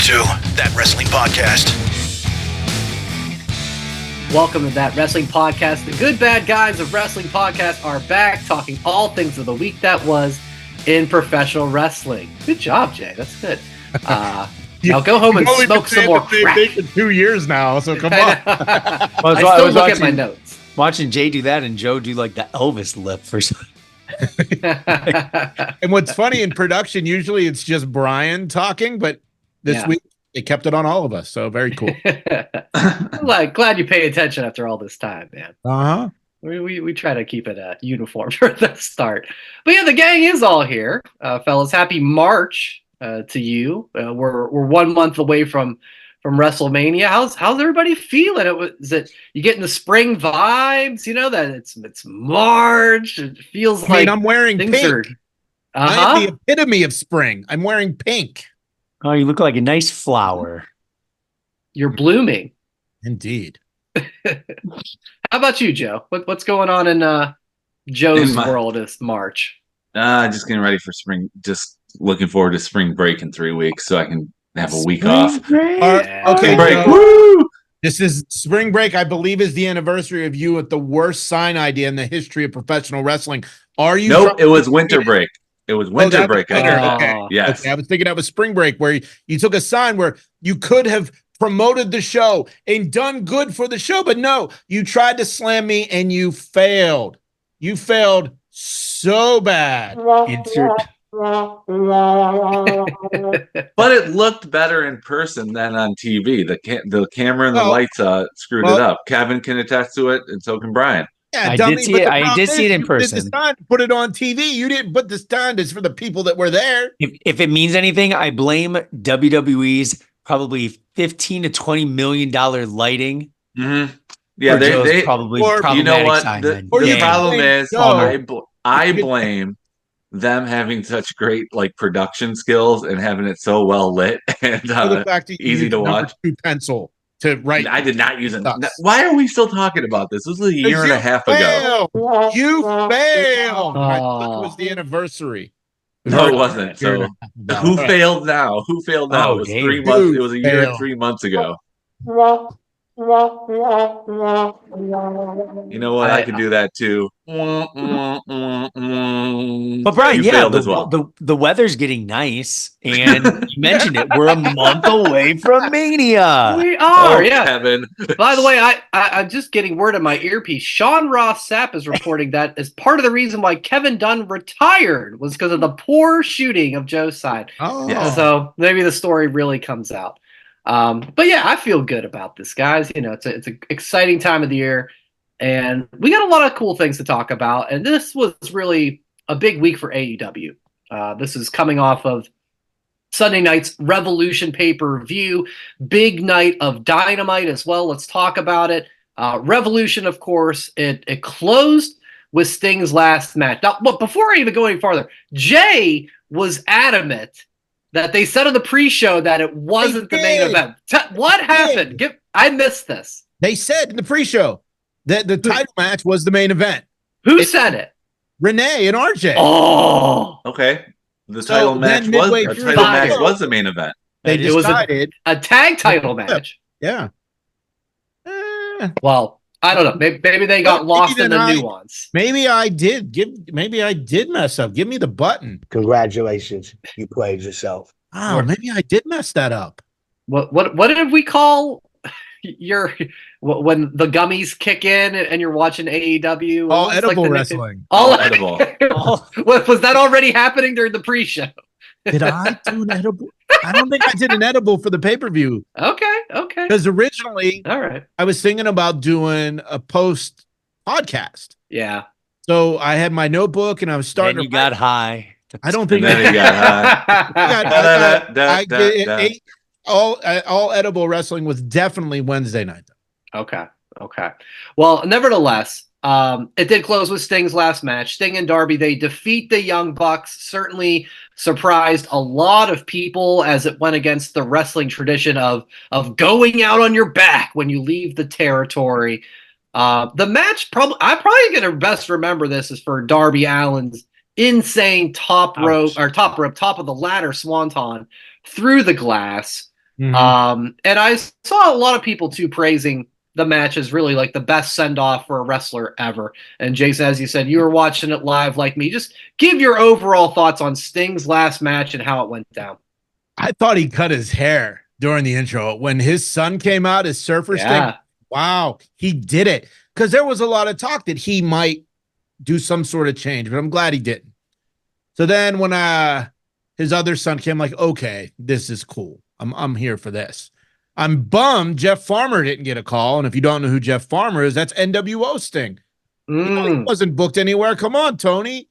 to That Wrestling Podcast. Welcome to That Wrestling Podcast. The good bad guys of Wrestling Podcast are back talking all things of the week that was in professional wrestling. Good job, Jay. That's good. Now go home and smoke some more crack. They've been 2 years now, so come on. I still look at my notes. Watching Jay do that and Joe do like the Elvis lip for something. And what's funny in production, usually it's just Brian talking, but this week they kept it on all of us. So very cool. Glad you pay attention after all this time, man. Uh-huh. We try to keep it uniform for the start. But yeah, the gang is all here. Fellas, happy March to you. We're 1 month away from WrestleMania. How's everybody feeling? You getting the spring vibes? You know that it's March. It feels like I'm wearing things pink. I'm the epitome of spring. I'm wearing pink. Oh, you look like a nice flower. You're blooming. Indeed. How about you, Joe? What's going on in Joe's world this March? Just getting ready for spring. Just looking forward to spring break in 3 weeks so I can have a week off. Okay, spring break. Woo! This is spring break, I believe, is the anniversary of you with the worst sign idea in the history of professional wrestling. Are you? Nope, it was winter break. It was winter break. Okay. Yes. Okay. I was thinking that was spring break where you took a sign where you could have promoted the show and done good for the show, but no, you tried to slam me and you failed. You failed so bad. But it looked better in person than on TV. The camera and the lights screwed it up. Kevin can attest to it, and so can Brian. Yeah, I dummy, did see it. I did see it in person. Did the sign, put it on TV. You didn't put the sign. It's for the people that were there. If it means anything, I blame WWE's probably $15 to $20 million lighting. Mm-hmm. Yeah, they probably. You know what? The problem is, I blame them having such great production skills and having it so well lit and the fact that easy to watch. 2 pencil to write. I did not use it. Why are we still talking about this? This was a year and a half ago. You failed. I thought it was the anniversary. No, it wasn't. So who failed now? Who failed now? It was 3 months. It was a year and 3 months ago. You know what? I could do that too. But Brian, the weather's getting nice, and you mentioned it. We're a month away from Mania. We are, Kevin. By the way, I'm just getting word in my earpiece. Sean Ross Sapp is reporting that as part of the reason why Kevin Dunn retired was because of the poor shooting of Joe's side. Oh, yeah. So maybe the story really comes out. But yeah, I feel good about this, guys. It's an exciting time of the year, and we got a lot of cool things to talk about. And this was really a big week for AEW. This is coming off of Sunday night's Revolution pay-per-view, big night of Dynamite as well. Let's talk about it. Revolution, of course, it closed with Sting's last match. Now, but before I even go any farther, Jay was adamant that they said on the pre-show that it wasn't the main event. What happened? I missed this. They said in the pre-show that the title match was the main event. Who said it? Renee and RJ. Oh, okay. The title match was the main event. They decided a tag title match. Yeah. Well, I don't know. Maybe they got lost in the nuance. Maybe I did mess up. Give me the button. Congratulations, you played yourself. Oh, maybe I did mess that up. What did we call when the gummies kick in and you're watching AEW? All edible wrestling. All edible. Was that already happening during the pre-show? Did I do an edible? I don't think I did an edible for the pay-per-view. Okay. Because originally, all right, I was thinking about doing a post podcast. Yeah. So I had my notebook and I was starting. And you got high. I don't think. And then he got high. All edible wrestling was definitely Wednesday night. Okay. Well, nevertheless, it did close with Sting's last match. Sting and Darby, they defeat the Young Bucks. Certainly surprised a lot of people as it went against the wrestling tradition of going out on your back when you leave the territory. The match, I'm probably going to best remember this is for Darby Allin's insane top of the ladder swanton through the glass. And I saw a lot of people too praising the match as really like the best send-off for a wrestler ever. And Jason, as you said, you were watching it live like me. Just give your overall thoughts on Sting's last match and how it went down. I thought he cut his hair during the intro. When his son came out as Surfer Sting, wow, he did it. Because there was a lot of talk that he might do some sort of change, but I'm glad he didn't. So then when his other son came, like, okay, this is cool. I'm here for this. I'm bummed Jeff Farmer didn't get a call. And if you don't know who Jeff Farmer is, that's NWO Sting. You know, he wasn't booked anywhere. Come on, Tony.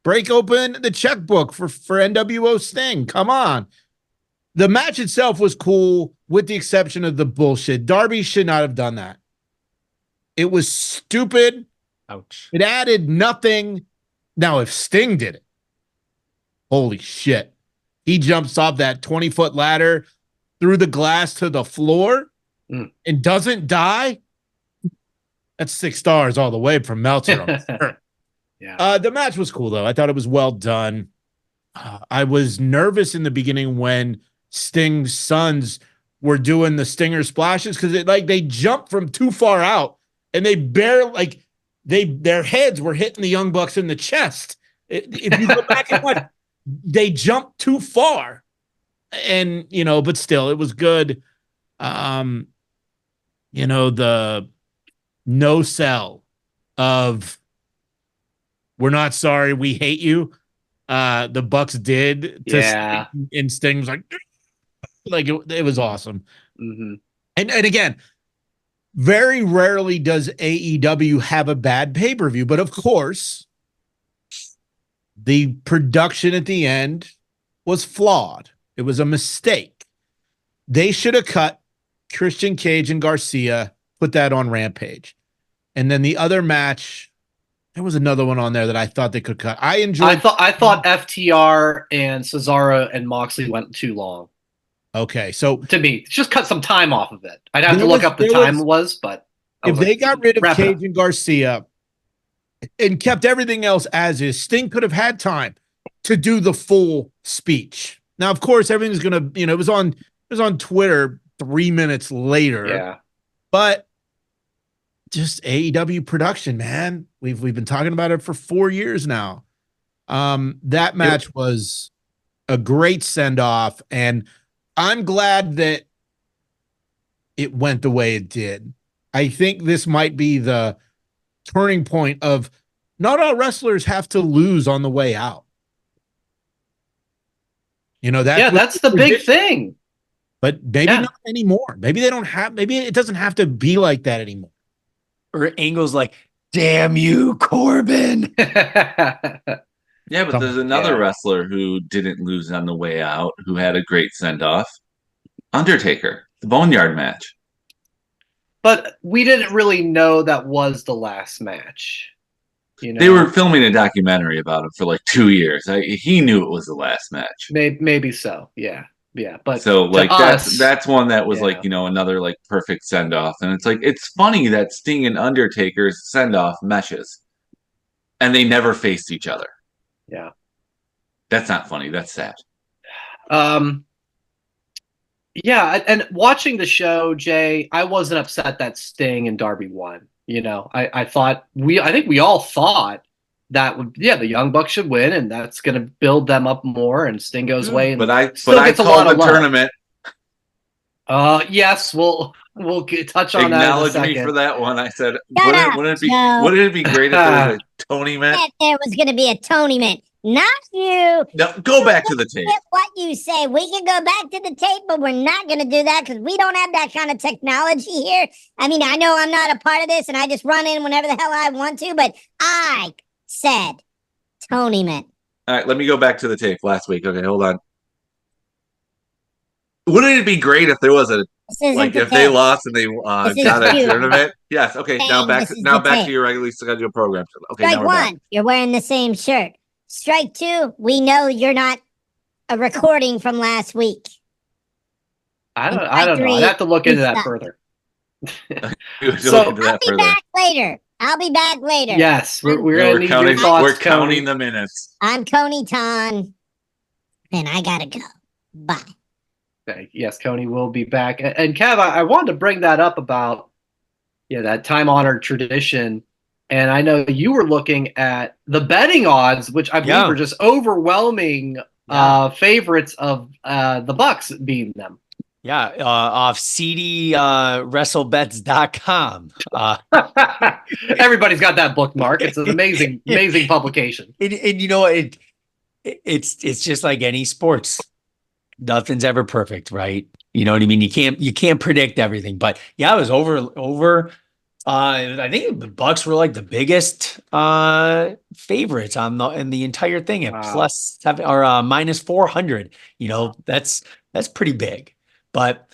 Break open the checkbook for NWO Sting. Come on. The match itself was cool with the exception of the bullshit. Darby should not have done that. It was stupid. Ouch. It added nothing. Now, if Sting did it, holy shit. He jumps off that 20-foot ladder through the glass to the floor and doesn't die. That's 6 stars all the way from Meltzer. Yeah. The match was cool, though. I thought it was well done. I was nervous in the beginning when Sting's sons were doing the Stinger splashes because they jumped from too far out and they barely their heads were hitting the Young Bucks in the chest. If you go back and watch, they jumped too far, and but still, it was good. The no sell of "we're not sorry, we hate you." The Bucks did to Sting, and Sting was like it was awesome. And again, very rarely does AEW have a bad pay-per-view, but of course, the production at the end was flawed. It was a mistake. They should have cut Christian Cage and Garcia, put that on Rampage. And then the other match, there was another one on there that I thought they could cut. I thought FTR and Cesaro and Moxley went too long. Okay, so to me, just cut some time off of it. I'd have to look up the time it was, but if they got rid of Cage and Garcia and kept everything else as is, Sting could have had time to do the full speech. Now, of course, everything's gonna, it was on Twitter 3 minutes later. Yeah. But just AEW production, man. We've been talking about it for 4 years now. That match was a great send-off, and I'm glad that it went the way it did. I think this might be the turning point of not all wrestlers have to lose on the way out. That's the big thing. But maybe not anymore. Maybe it doesn't have to be like that anymore. Or Angle's like, damn you, Corbin. Yeah, but there's another wrestler who didn't lose on the way out, who had a great send-off. Undertaker, the Boneyard match. But we didn't really know that was the last match. They were filming a documentary about him for like 2 years. He knew it was the last match. Maybe so. Yeah. But so that's one that was another like perfect send-off. And it's funny that Sting and Undertaker's send-off meshes. And they never faced each other. Yeah. That's not funny. That's sad. Yeah, and watching the show, Jay, I wasn't upset that Sting and Darby won. I think we all thought that the Young Bucks should win, and that's going to build them up more, and Sting goes away. And but I called the tournament. Yes, we'll touch on that in a Acknowledge second. me for that one. I said, wouldn't it be great if there was a Toneyment? There was going to be a Toneyment. Not you. No, go back to the tape. What you say. We can go back to the tape, but we're not going to do that because we don't have that kind of technology here. I mean, I know I'm not a part of this and I just run in whenever the hell I want to, but I said Toneyment. All right, let me go back to the tape last week. Okay, hold on. Wouldn't it be great if there was if they lost and they got a tournament? Yes. Okay. Now back to your regularly scheduled program. Okay. Strike one, you're wearing the same shirt. Strike two, we know you're not a recording from last week. I don't know. I'd have to look into that further. I'll be back later. Yes, we're going to need your thoughts. We're counting the minutes. I'm Coney Ton, and I got to go. Bye. Yes, Coney will be back. And Kev, I wanted to bring that up about that time-honored tradition. And I know you were looking at the betting odds, which I believe are just overwhelming favorites of the Bucks beating them. Yeah, off cdwrestlebets.com. Everybody's got that bookmark. It's an amazing publication. And it's just like any sports. Nothing's ever perfect, right? You know what I mean? You can't predict everything. But yeah, it was over. I think the Bucks were like the biggest favorites in the entire thing at +7 or -400. That's pretty big. But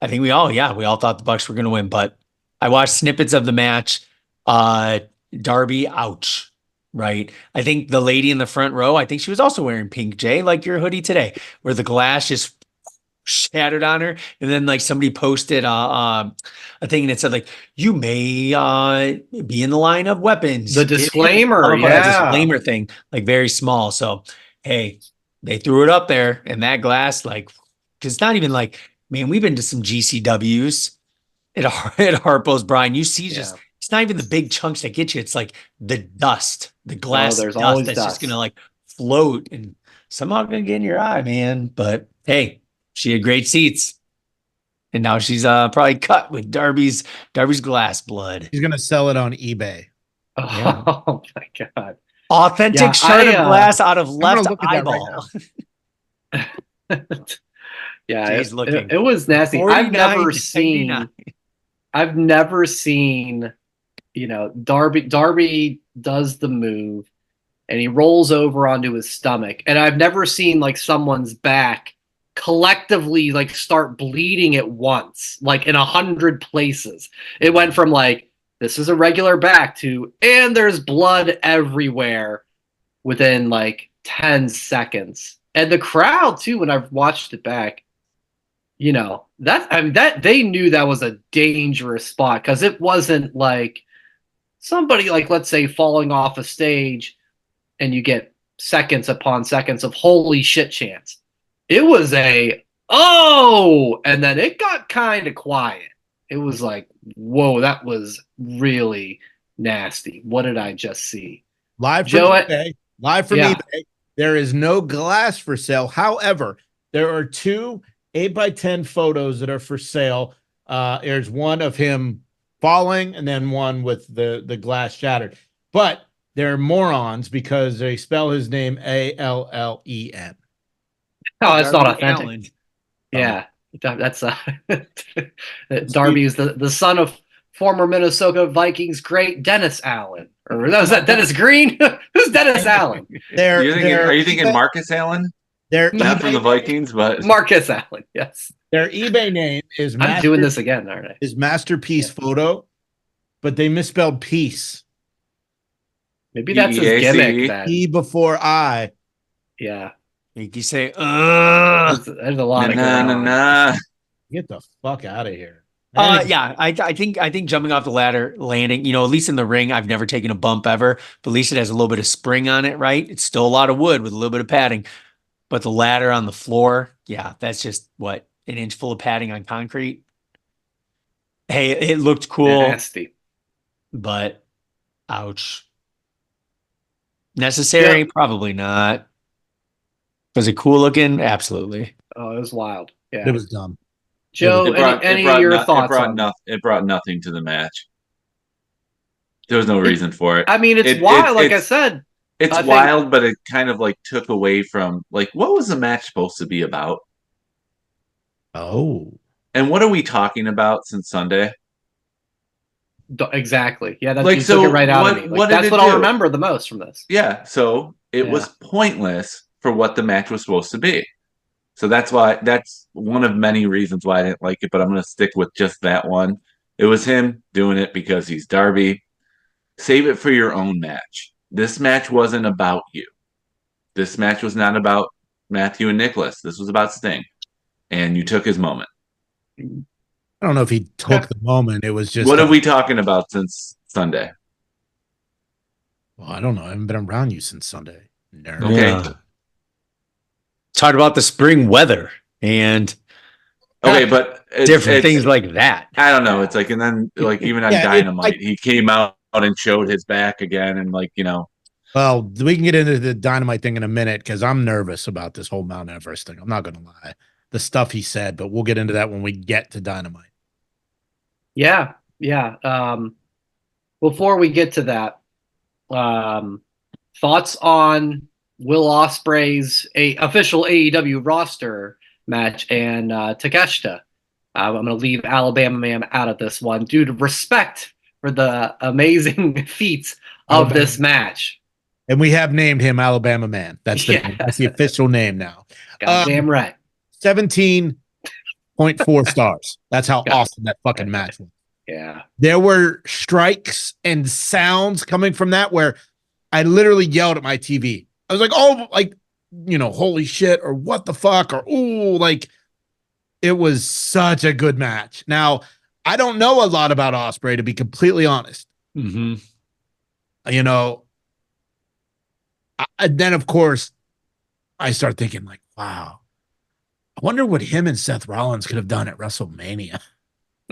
I think we all thought the Bucks were going to win. But I watched snippets of the match. Darby, ouch, right? I think the lady in the front row, I think she was also wearing pink, Jay, like your hoodie today, where the glass just shattered on her. And then like somebody posted a thing that said like, you may be in the line of weapons. The disclaimer, disclaimer thing, like very small. So, hey, they threw it up there and that glass, like, because it's not even like, man, we've been to some GCWs at Harpo's, Brian. You see just, it's not even the big chunks that get you. It's like the dust, the glass there's dust always that's dust. just going to like float and somehow going to get in your eye, man. But hey, she had great seats. And now she's probably cut with Darby's glass blood. He's going to sell it on eBay. Oh my God. Authentic shard of glass out of left eyeball. Right it was nasty. I've never seen, Darby does the move and he rolls over onto his stomach. And I've never seen like someone's back collectively like start bleeding at once, like in 100 places. It went from like, this is a regular back to, and there's blood everywhere within like 10 seconds. And the crowd too, when I've watched it back, that they knew that was a dangerous spot, because it wasn't like somebody like, let's say, falling off a stage and you get seconds upon seconds of holy shit chants. It was and then it got kind of quiet. It was like, whoa, that was really nasty. What did I just see? Live from eBay. There is no glass for sale. However, there are 2 8x10 photos that are for sale. There's one of him falling and then one with the glass shattered. But they're morons because they spell his name Allen. Oh, that's not authentic. Yeah, that's Darby is the son of former Minnesota Vikings great Dennis Allen. Or was that Dennis Green? Who's Dennis Allen? Are you thinking Marcus Allen? They're not from the Vikings, but Marcus Allen. Yes. Their eBay name is. I'm doing this again, aren't I? Is Masterpiece Photo, but they misspelled peace. Maybe that's his gimmick. E before I. Yeah. Make you say, There's a lot of Get the fuck out of here. I think jumping off the ladder, landing, at least in the ring, I've never taken a bump ever, but at least it has a little bit of spring on it, right? It's still a lot of wood with a little bit of padding, but the ladder on the floor, that's just an inch full of padding on concrete. Hey, it looked cool. Nasty. But ouch. Necessary? Probably not. Was it cool looking? Absolutely. Oh, it was wild. Yeah. It was dumb. Joe, any of your thoughts? It brought nothing to the match. There was no reason for it. I mean, it's wild. Like I said, it's wild, but it kind of like took away from like, what was the match supposed to be about? Oh. And what are we talking about since Sunday? Exactly. Yeah, that's like, took it right out of me. Like, that's what I'll remember the most from this. Yeah. So it was pointless for what the match was supposed to be. So that's one of many reasons why I didn't like it, but I'm going to stick with just that one. It was him doing it because he's Darby. Save it for your own match. This match wasn't about you. This match was not about Matthew and Nicholas. This was about Sting. And you took his moment. I don't know if he took the moment. It was just. What are we talking about since Sunday? Well, I don't know. I haven't been around you since Sunday. Nerd. Okay. Yeah. Talked about the spring weather, and Okay, but Different it's things like that. I don't know. It's like, and then like even on Dynamite, he came out and showed his back again, and like Well, we can get into the Dynamite thing in a minute because I'm nervous about this whole Mount Everest thing. I'm not going to lie. The stuff he said, but we'll get into that when we get to Dynamite. Yeah. Before we get to that, thoughts on Will Ospreay's official AEW roster match and Takeshita. I'm going to leave Alabama Man out of this one due to respect for the amazing feats of this match. And we have named him Alabama Man. That's the official name now. Goddamn right. 17.4 stars. That's how awesome that fucking match was. Yeah. There were strikes and sounds coming from that where I literally yelled at my TV. I was like, oh, like, holy shit, or what the fuck, or ooh, like, it was such a good match. Now, I don't know a lot about Ospreay, to be completely honest. Mm-hmm. And then, of course, I start thinking, like, wow, I wonder what him and Seth Rollins could have done at WrestleMania.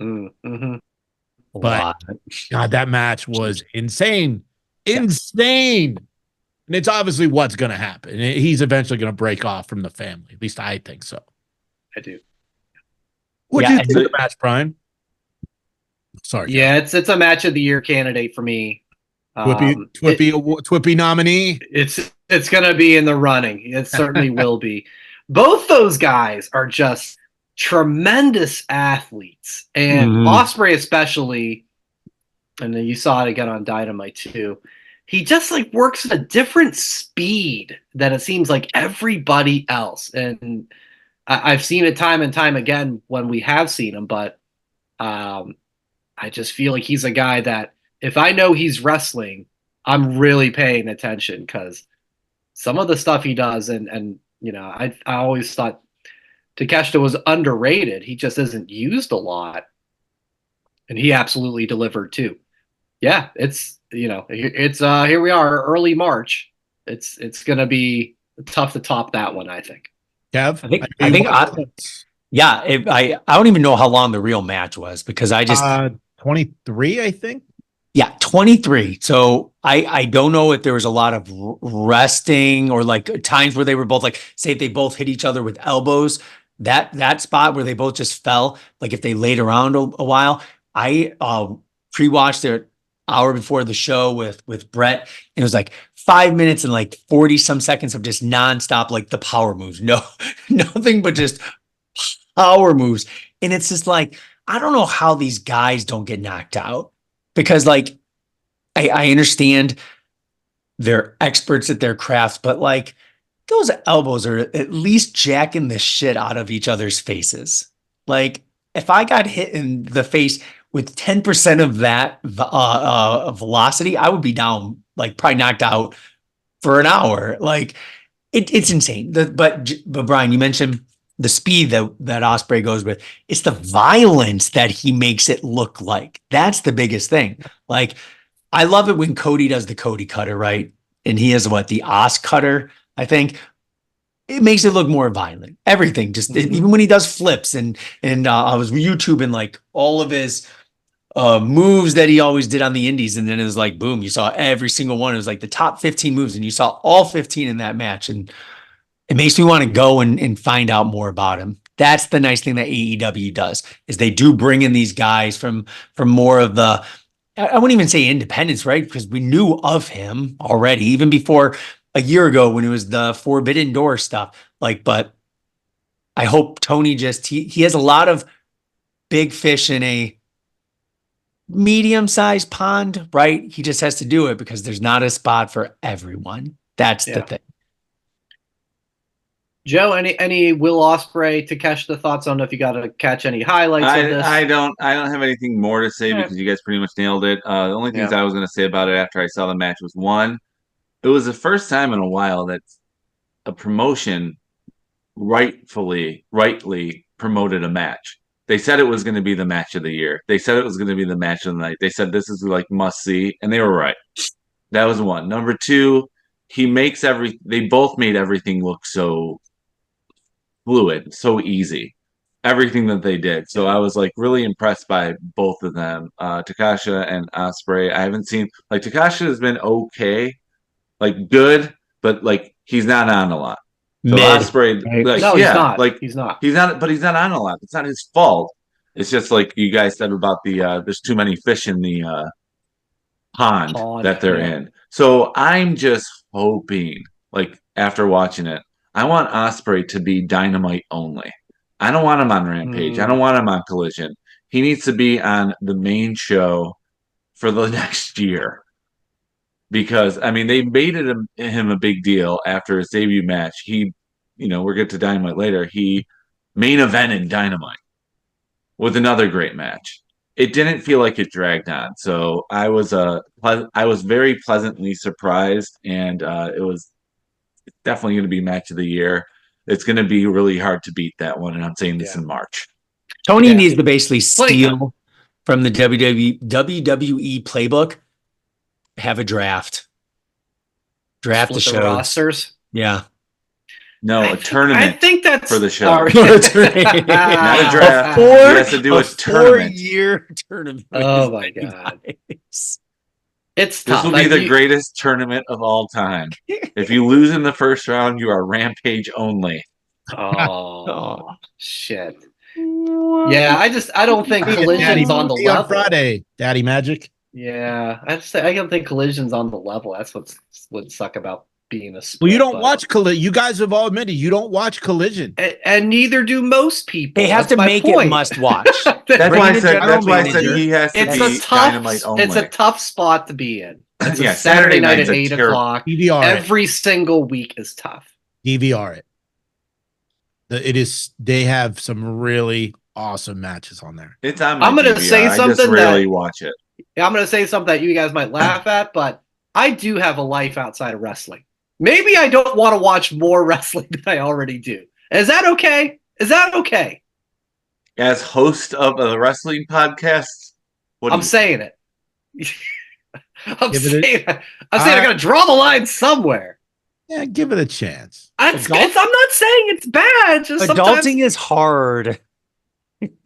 Mm-hmm. But God, that match was insane. Insane. And it's obviously what's going to happen. He's eventually going to break off from the family. At least I think so. I do. What do you think of the match, Brian? Sorry. Yeah, it's a match of the year candidate for me. Twippy nominee. It's going to be in the running. It certainly will be. Both those guys are just tremendous athletes, and Ospreay especially, and then you saw it again on Dynamite too. He just like works at a different speed than it seems like everybody else, and I've seen it time and time again when we have seen him. But I just feel like he's a guy that if I know he's wrestling, I'm really paying attention because some of the stuff he does, and I always thought Takeshita was underrated. He just isn't used a lot, and he absolutely delivered too. Yeah, it's here we are, early March. It's gonna be tough to top that one, I think. Kev, I don't even know how long the real match was because I just 23, I think. Yeah, 23. So I don't know if there was a lot of resting or like times where they were both like, say if they both hit each other with elbows. That spot where they both just fell, like if they laid around a while. I pre-watched their hour before the show with Brett, and it was like 5 minutes and like 40 some seconds of just nonstop, like the power moves. No, nothing but just power moves. And it's just like, I don't know how these guys don't get knocked out because like I understand they're experts at their crafts, but like those elbows are at least jacking the shit out of each other's faces. Like if I got hit in the face with 10% of that velocity, I would be down, like probably knocked out for an hour. Like it's insane. But Brian, you mentioned the speed that Ospreay goes with. It's the violence that he makes it look like. That's the biggest thing. Like I love it when Cody does the Cody cutter, right? And he has the Os cutter, I think. It makes it look more violent. Everything, just even when he does flips and I was YouTubing like all of his moves that he always did on the indies, and then it was like boom, you saw every single one. It was like the top 15 moves, and you saw all 15 in that match, and it makes me want to go and find out more about him. That's the nice thing that AEW does, is they do bring in these guys from more of the, I wouldn't even say independence, right? Because we knew of him already, even before a year ago when it was the Forbidden Door stuff. Like, but I hope Tony he has a lot of big fish in a medium-sized pond, right? He just has to do it because there's not a spot for everyone. That's the thing. Joe, any Will Ospreay to catch the thoughts on if you got to catch any highlights of this? I don't have anything more to say because you guys pretty much nailed it. The only things I was going to say about it after I saw the match was one, it was the first time in a while that a promotion rightly promoted a match. They said it was going to be the match of the year. They said it was going to be the match of the night. They said this is like must see, and they were right. That was one. Number two, they both made everything look so fluid, so easy. everything that they did. So I was like really impressed by both of them, Takasha and Ospreay. I haven't seen like Takasha has been okay, like good, but like he's not on a lot. So Mid. Ospreay, Right. like No, he's yeah, not. like He's not. he's not, but he's not on a lot. It's not his fault. It's just like you guys said about the there's too many fish in the pond that they're yeah. in. So I'm just hoping, like after watching it, I want Ospreay to be Dynamite only. I don't want him on Rampage. I don't want him on Collision. He needs to be on the main show for the next year. Because I mean, they made him a big deal after his debut match. He, we'll get to Dynamite later. He main evented Dynamite with another great match. It didn't feel like it dragged on, so I was very pleasantly surprised, and it was definitely going to be match of the year. It's going to be really hard to beat that one, and I'm saying this in March. Tony Yeah. needs to basically Plenty steal from the WWE playbook. Have a draft. Draft the Split the shows. rosters. Yeah. No, a tournament. I think that's for the show. All right. Not a draft. He has to do a tournament. 4-year tournament. Oh my God. Nice. It's This tough. will be the greatest tournament of all time. If you lose in the first round, you are Rampage only. Oh shit. Yeah, I don't think Collision's on the See on level. Friday, Daddy Magic. Yeah, I don't think Collision's on the level. That's what would suck about being a split. Well, you don't watch Collision. You guys have all admitted you don't watch Collision. And neither do most people. They have That's to my make point. it must watch. That's why I said. That's why I said manager. he has to It's be a tough. Dynamite only. It's a tough spot to be in. It's Yeah, a Saturday night night's at a 8 terrible- o'clock. DVR it. Every single week is tough. DVR it. It is. They have some really awesome matches on there. It's on my I'm gonna DVR. say I just something rarely that- watch it. Yeah, I'm going to say something that you guys might laugh at, but I do have a life outside of wrestling. Maybe I don't want to watch more wrestling than I already do. Is that okay? Is that okay? As host of a wrestling podcast, I'm saying it. I'm Give saying it I got to draw the line somewhere. Yeah, give it a chance. I'm not saying it's bad. Just sometimes. Adulting is hard.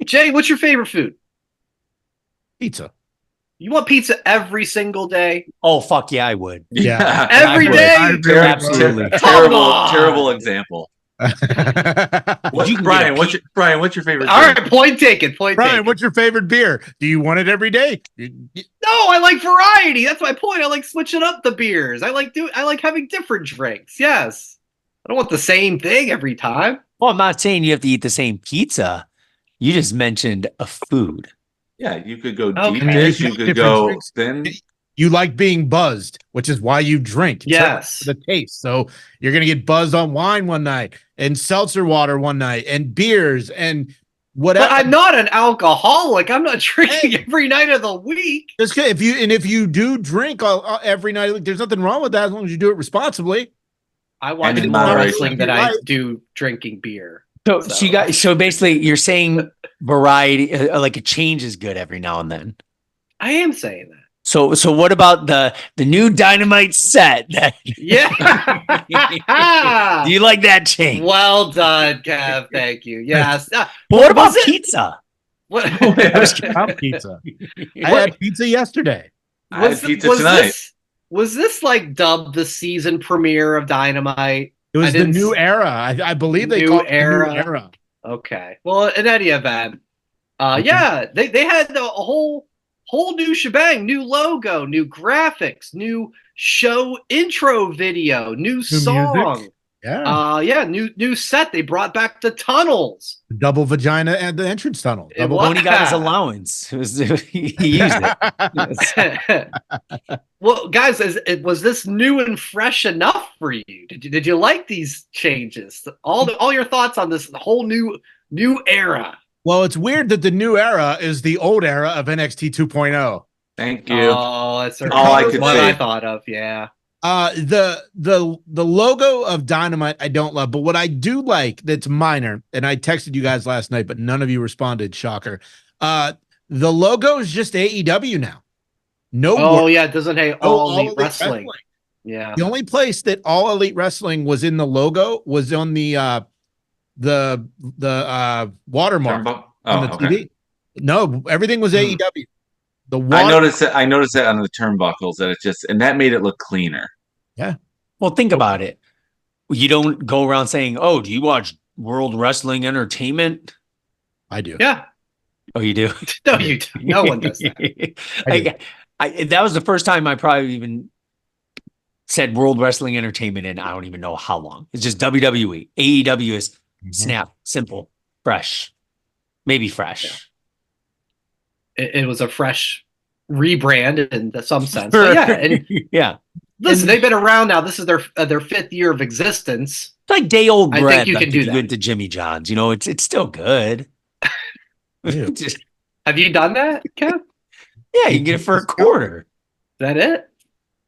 Jay, what's your favorite food? Pizza. You want pizza every single day? Oh, fuck yeah, I would. Yeah. Every day? Absolutely. Terrible example. You can Brian, get a Brian, what's your favorite? All drink? right, point taken. Point Brian, taken. what's your favorite beer? Do you want it every day? No, I like variety. That's my point. I like switching up the beers. I like having different drinks. Yes. I don't want the same thing every time. Well, I'm not saying you have to eat the same pizza. You just mentioned a food. Yeah, you could go Okay. deep I mean, dish. You there's could different go drinks. thin. You like being buzzed, which is why you drink. It's Yes. the taste. So you're gonna get buzzed on wine one night and seltzer water one night and beers and whatever. But I'm not an alcoholic. I'm not drinking every night of the week. That's good. If you do drink every night, like, there's nothing wrong with that as long as you do it responsibly. I watch And in more moderation. wrestling than You're I right. do drinking beer. So basically, you're saying variety, like a change is good every now and then. I am saying that. So what about the new Dynamite set? Yeah. Do you like that change? Well done, Kev. Thank you. Yes. But what about was it- pizza? What, About pizza. I had pizza yesterday. I had pizza tonight. Was this like dubbed the season premiere of Dynamite? It was the didn't new s- era. I believe they New called it the era. new era. Okay. Well, in any event, yeah, they had a whole new shebang, new logo, new graphics, new show intro video, new song. music. Yeah. Yeah, new set. They brought back the tunnels. Double vagina and the entrance tunnel. It Double was- Tony got his allowance. He used it. Well, guys, was this new and fresh enough for you? Did you like these changes? All your thoughts on this whole new era? Well, it's weird that the new era is the old era of NXT 2.0. Thank you. Oh, that's All I could what say. I thought of. Yeah. The logo of Dynamite I don't love, but what I do like that's minor, and I texted you guys last night, but none of you responded. Shocker. The logo is just AEW now. No. Oh yeah, it doesn't have all All elite Elite wrestling. Yeah. The only place that All Elite Wrestling was in the logo was on the watermark Turnbuckle? on the Oh, okay. TV. No, everything was AEW. The I water, noticed that. I noticed that on the turnbuckles that and that made it look cleaner. Well, think about it. You don't go around saying, "Oh, do you watch World Wrestling Entertainment?" I do. Yeah. Oh, you do? No, you don't. No one does that. That was the first time I probably even said World Wrestling Entertainment in I don't even know how long. It's just WWE. AEW is snap, simple, fresh, maybe fresh. It was a fresh rebrand in some sense. But yeah, and yeah. listen, they've been around now. This is their 5th year of existence. It's like day old bread. I think you can do you that. go into Jimmy John's. You know, it's still good. Have you done that, Kev? Yeah, you can get it for a quarter. Is that it?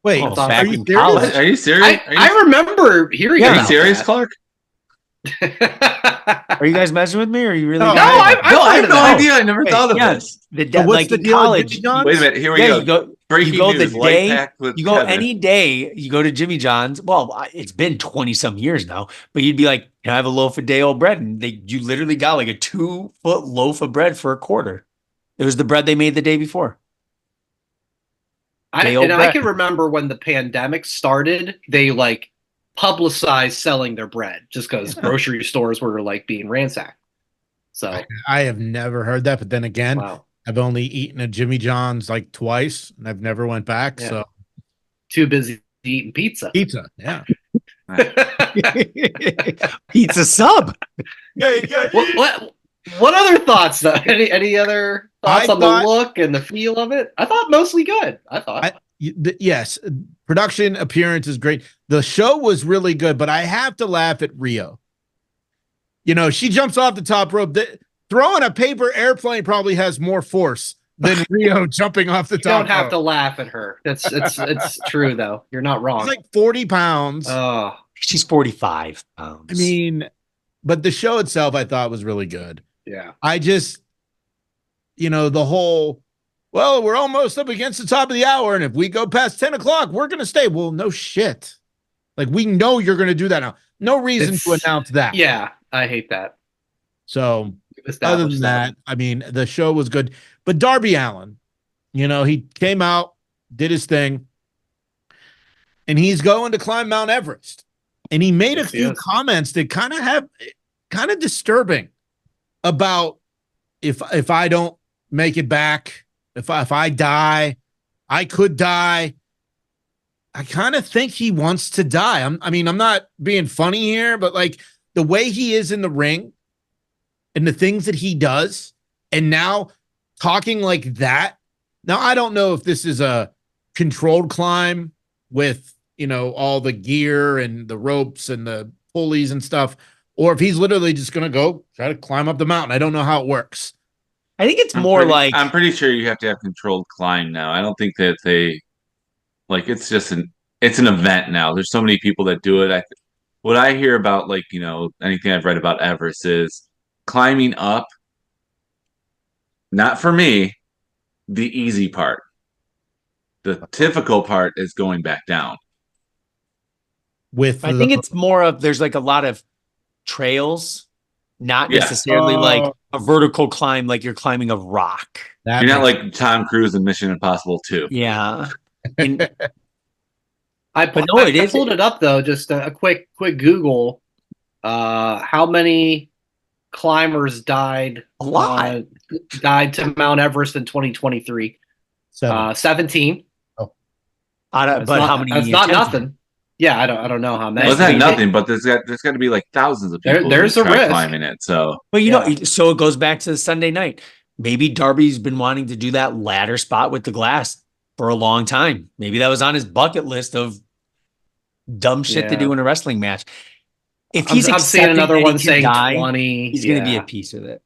Wait, back are you in serious? college. Are you serious? I remember hearing. Are about you serious, that. Clark? Are you guys messing with me? Or are you really? No, I have no idea. I never thought of this. So what's like the in deal with college. Jimmy John's? Wait a minute. Here we Yeah, go. Breaking you go news. the Light day. pack with You go Kevin. any day. You go to Jimmy John's. Well, it's been 20 some years now, but you'd be like, "Can I have a loaf of day old bread?" And you literally got like a 2-foot loaf of bread for a quarter. It was the bread they made the day before. I can remember when the pandemic started, they like publicized selling their bread just because grocery stores were like being ransacked. So I have never heard that, but then again, wow. I've only eaten at Jimmy John's like twice, and I've never went back. Yeah. So Too busy eating pizza. yeah. Pizza sub. What other thoughts though? Any other thoughts on the look and the feel of it? I thought mostly good. Yes, production appearance is great. The show was really good, but I have to laugh at Rio. You know, she jumps off the top rope. Throwing a paper airplane probably has more force than Rio jumping off the top rope. You don't have to laugh at her. It's true though. You're not wrong. She's like 40 pounds. Oh, she's 45 pounds. I mean, but the show itself I thought was really good. Yeah. I just, the whole, well, we're almost up against the top of the hour, and if we go past 10 o'clock, we're going to stay. Well, no shit. Like, we know you're going to do that now. No reason to announce that. Yeah, I hate that. So, other than that, I mean, the show was good. But Darby Allin, he came out, did his thing, and he's going to climb Mount Everest. And he made a few comments that kind of disturbing about if I don't make it back, if I die, I could die. I kind of think he wants to die. I'm not being funny here, but like the way he is in the ring and the things that he does, and now talking like that. Now, I don't know if this is a controlled climb with, all the gear and the ropes and the pulleys and stuff, or if he's literally just going to go try to climb up the mountain. I don't know how it works. I think it's I'm pretty sure you have to have controlled climb now. I don't think that it's just it's an event now. There's so many people that do it. What I hear about, anything I've read about Everest is climbing up, not for me, the easy part. The difficult part is going back down. I think it's more of there's like a lot of trails, not necessarily like a vertical climb, like you're climbing a rock. You're not like Tom Cruise in Mission Impossible 2. Yeah. I pulled it up though, just a quick Google. How many climbers died? A lot. Died to Mount Everest in 2023. 17. Oh, but how many? That's not nothing. Yeah, I don't know how many. Well, it's not nothing, but there's got to be like thousands of people. There's a risk climbing it. So, well, so it goes back to the Sunday night. Maybe Darby's been wanting to do that ladder spot with the glass for a long time. Maybe that was on his bucket list of dumb shit to do in a wrestling match. If he's I'm seeing another one saying 20, he's going to be a piece of it.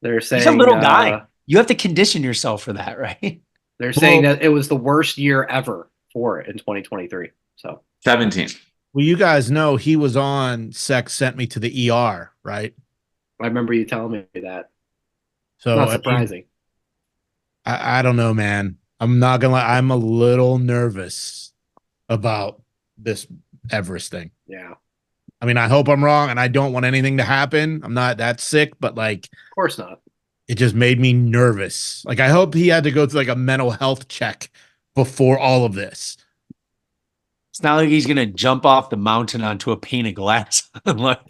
They're saying he's a little guy. You have to condition yourself for that, right? They're saying that it was the worst year ever for it in 2023. So 17. Well, you guys know he was on Sex Sent Me to the ER, right? I remember you telling me that. So not surprising. I don't know, man. I'm not gonna lie. I'm a little nervous about this Everest thing. Yeah. I mean, I hope I'm wrong, and I don't want anything to happen. I'm not that sick, but like, Of course not. it just made me nervous. Like, I hope he had to go through like a mental health check before all of this. It's not like he's gonna jump off the mountain onto a pane of glass. Like,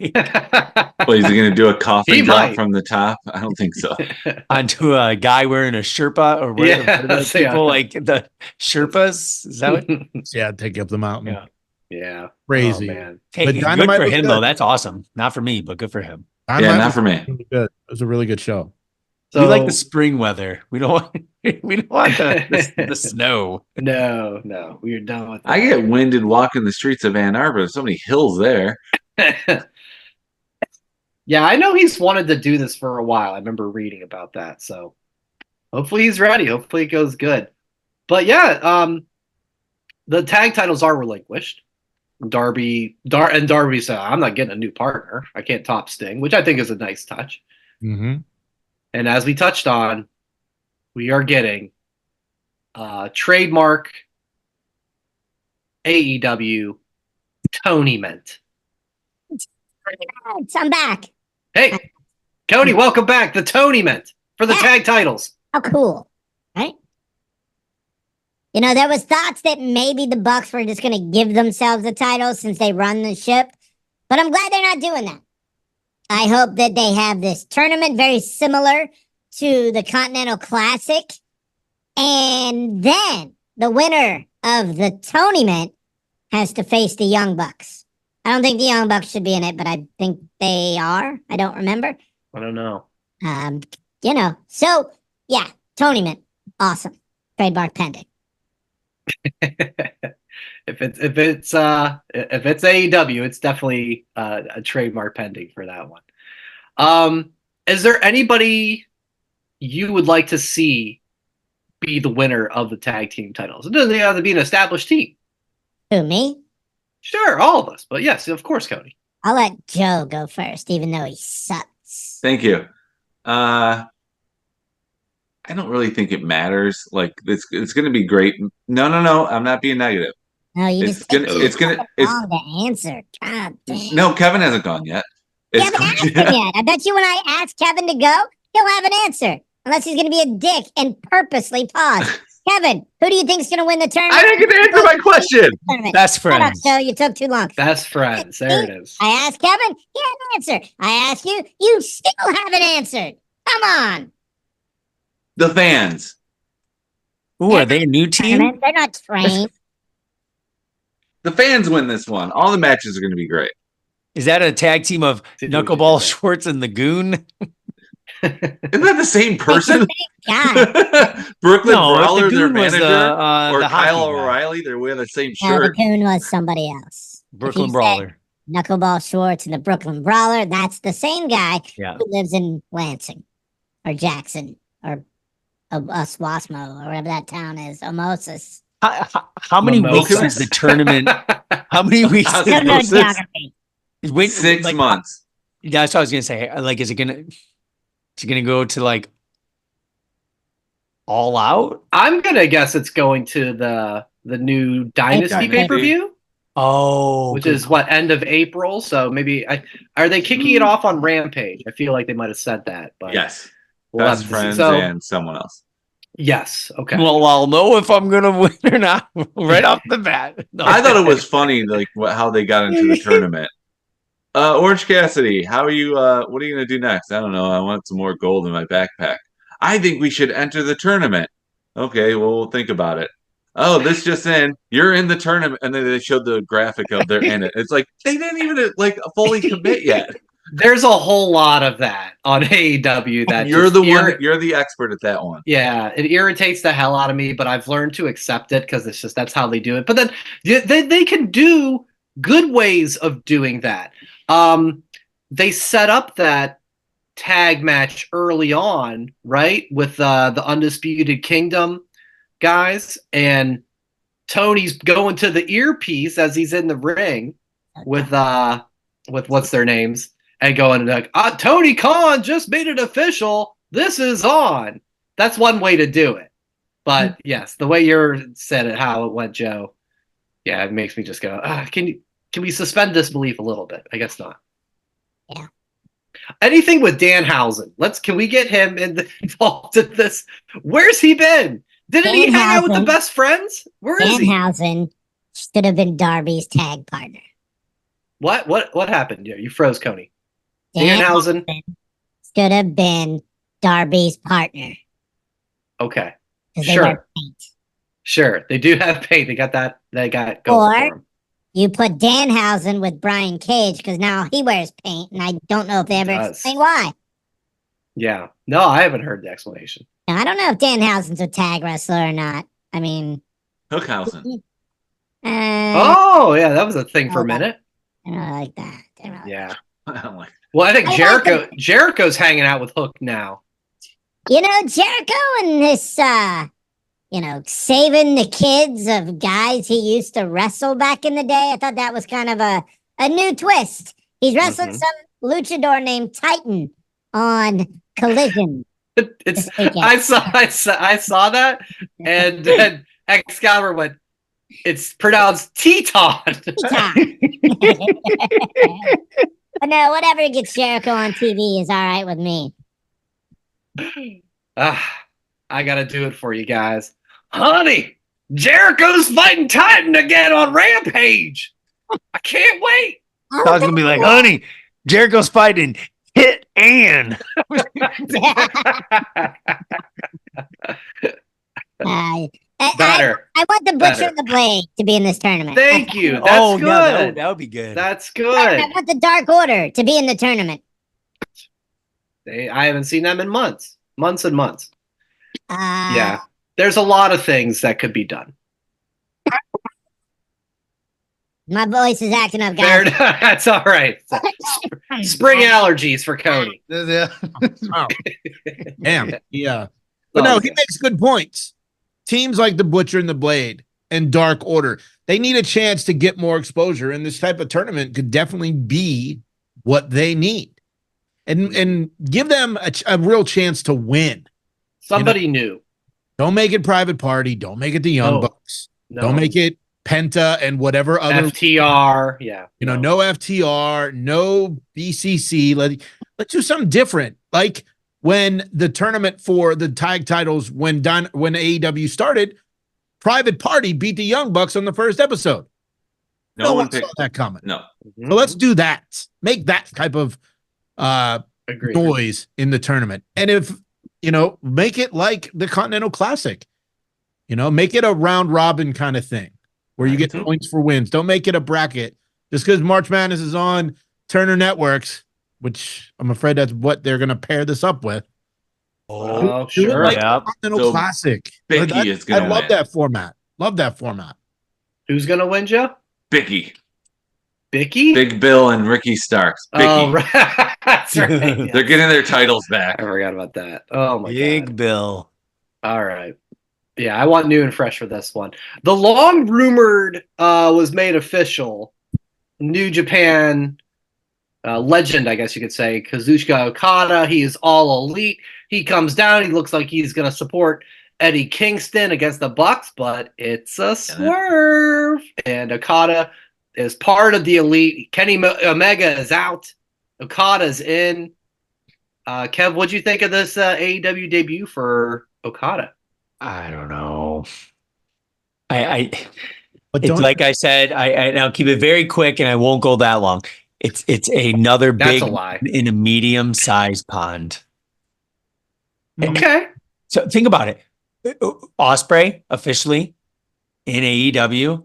Well, is he going to do a He coffin drop might. from the top? I don't think so. onto a guy wearing a Sherpa or what, Yeah, what are those yeah. people like the Sherpas? Is that what? Yeah, take you up the mountain. Yeah. Yeah. Crazy. Oh, man. Hey, But good Dynamite for was him good. though. That's awesome. Not for me, but good for him. Dynamite not was for me. really good. It was a really good show. So We like the spring weather. We don't want the snow. no, we're done with that. I get winded walking the streets of Ann Arbor. There's so many hills there. Yeah, I know he's wanted to do this for a while. I remember reading about that. So hopefully he's ready. Hopefully it goes good. But yeah, the tag titles are relinquished. Darby said, I'm not getting a new partner. I can't top Sting, which I think is a nice touch. Mm-hmm. And as we touched on, we are getting trademark AEW Toneyment. I'm back. Hey, Cody, welcome back. The Toneyment for the tag titles. How cool, right? You know, there was thoughts that maybe the Bucks were just going to give themselves the title since they run the ship, but I'm glad they're not doing that. I hope that they have this tournament very similar to the Continental Classic, and then the winner of the Toneyment has to face the Young Bucks. I don't think the Young Bucks should be in it, but I think they are. I don't remember. I don't know. You know, so yeah, Toneyment, awesome. Trademark pending. If it's AEW, it's definitely a trademark pending for that one. Is there anybody you would like to see be the winner of the tag team titles? It doesn't have to be an established team. Who, me? Sure, all of us. But yes, of course, Cody. I'll let Joe go first, even though he sucks. Thank you. I don't really think it matters. Like it's going to be great. No. I'm not being negative. No, you It's just gonna- it's gonna- it's- wrong to answer. God damn. No, Kevin hasn't gone yet. It's Kevin going- hasn't yet. I bet you when I ask Kevin to go, he'll have an answer. Unless he's going to be a dick and purposely pause. Kevin, who do you think's going to win the tournament? I didn't get to answer my question. Tournament. Best Shut up, friends. Joe. You took too long. Best friends. There it is. I asked Kevin, he had an answer. I asked you, you still haven't answered. Come on. The fans. Ooh, are they a new team? They're not trained. The fans win this one. All the matches are going to be great. Is that a tag team of Did you Knuckleball do that? Schwartz and the Goon? Isn't that the same person? God. Brooklyn No, the Brawler, their Goon was manager, the or hockey Kyle guy. O'Reilly. They're wearing the same No, the shirt. goon was somebody else. Brooklyn If you Brawler. said Knuckleball Schwartz and the Brooklyn Brawler, that's the same guy Yeah. who lives in Lansing or Jackson or Oswasmo or whatever that town is. Omosis. How many weeks Mimosas. is the tournament? How many weeks? I I don't know Omosis. geography. Wait, 6 like, months. That's what I was gonna say. Like, is it gonna go to like all out? I'm gonna guess it's going to the new Dynasty Dynasty. pay-per-view, Oh, which good. is what, end of April. So maybe are they kicking it off on Rampage? I feel like they might have said that, but Yes. we'll have Best to see. friends So and someone else. yes, okay. Well, I'll know if I'm gonna win or not right off the bat. No. I thought it was funny, like how they got into the tournament. Orange Cassidy, how are you? What are you gonna do next? I don't know. I want some more gold in my backpack. I think we should enter the tournament. Okay, well we'll think about it. Oh, this just in. You're in the tournament, and then they showed the graphic of they're in it. It's like they didn't even like fully commit yet. There's a whole lot of that on AEW. That You're just the one. You're the expert at that one. Yeah, it irritates the hell out of me, but I've learned to accept it because it's just that's how they do it. But then they can do good ways of doing that. They set up that tag match early on, right, with the Undisputed Kingdom guys, and Tony's going to the earpiece as he's in the ring with what's their names, and going like, Tony Khan just made it official. This is on. That's one way to do it. But yes, the way you said it, how it went, Joe, yeah, it makes me just go, can can we suspend disbelief a little bit? I guess not. Yeah. Anything with Danhausen. Can we get him involved in this? Where's he been? Didn't he hang out with the best friends? Where is he? Danhausen should have been Darby's tag partner. What happened? You froze, Coney. Danhausen should have been Darby's partner. Okay. Sure. Sure. They do have paint. They got that. They got going for him. You put Danhausen with Brian Cage because now he wears paint, and I don't know if they ever explain why. Yeah. No, I haven't heard the explanation. Now, I don't know if Danhausen's a tag wrestler or not. I mean, Hookhausen. Yeah, that was a thing for a minute. I don't like that. Yeah. I don't like. Well, I think Jericho's hanging out with Hook now. You know, Jericho and this, saving the kids of guys he used to wrestle back in the day. I thought that was kind of a new twist. He's wrestling some luchador named Titan on Collision. I saw that, and then Excalibur went, it's pronounced Teton. But no, whatever gets Jericho on TV is all right with me. I gotta do it for you guys. Honey, Jericho's fighting Titan again on Rampage. I can't wait. I was gonna be like, honey, Jericho's fighting Hit Ann. Better. I want the Butcher and the Blade to be in this tournament. Thank you. That's good. Yeah, that would be good. That's good. I want the Dark Order to be in the tournament. I haven't seen them in months and months. Yeah. There's a lot of things that could be done. My voice is acting up, guys. That's all right. Spring allergies for Cody. Yeah. Damn. Yeah. But no, he makes good points. Teams like the Butcher and the Blade and Dark Order, they need a chance to get more exposure, and this type of tournament could definitely be what they need. And give them a real chance to win. Somebody new. Don't make it Private Party. Don't make it the Young Bucks. No. Don't make it Penta and whatever other FTR. Yeah. No FTR, no BCC. Let's do something different. Like when the tournament for the tag titles, when AEW started, Private Party beat the Young Bucks on the first episode. No one saw that coming. No. So let's do that. Make that type of noise in the tournament. And if, make it like the Continental Classic, make it a round robin kind of thing where you get points for wins. Don't make it a bracket just because March Madness is on Turner Networks, which I'm afraid that's what they're going to pair this up with. Oh, sure. Like Continental Classic. Bicky is going to love that format. Love that format. Who's going to win, Joe? Bicky. Big Bill and Ricky Starks. Bicky. Oh, right. That's right. Yeah. They're getting their titles back. I forgot about that. Oh, my God. Big Bill. All right. Yeah, I want new and fresh for this one. The long rumored was made official. New Japan legend, I guess you could say, Kazuchika Okada. He is all elite. He comes down. He looks like he's going to support Eddie Kingston against the Bucks, but it's a swerve. And Okada is part of the elite. Kenny Omega is out. Okada's in. Kev, what'd you think of this AEW debut for Okada? I don't know. It's like I said, I'll keep it very quick and I won't go that long. It's another big in a medium-sized pond. Okay. So think about it. Ospreay officially in AEW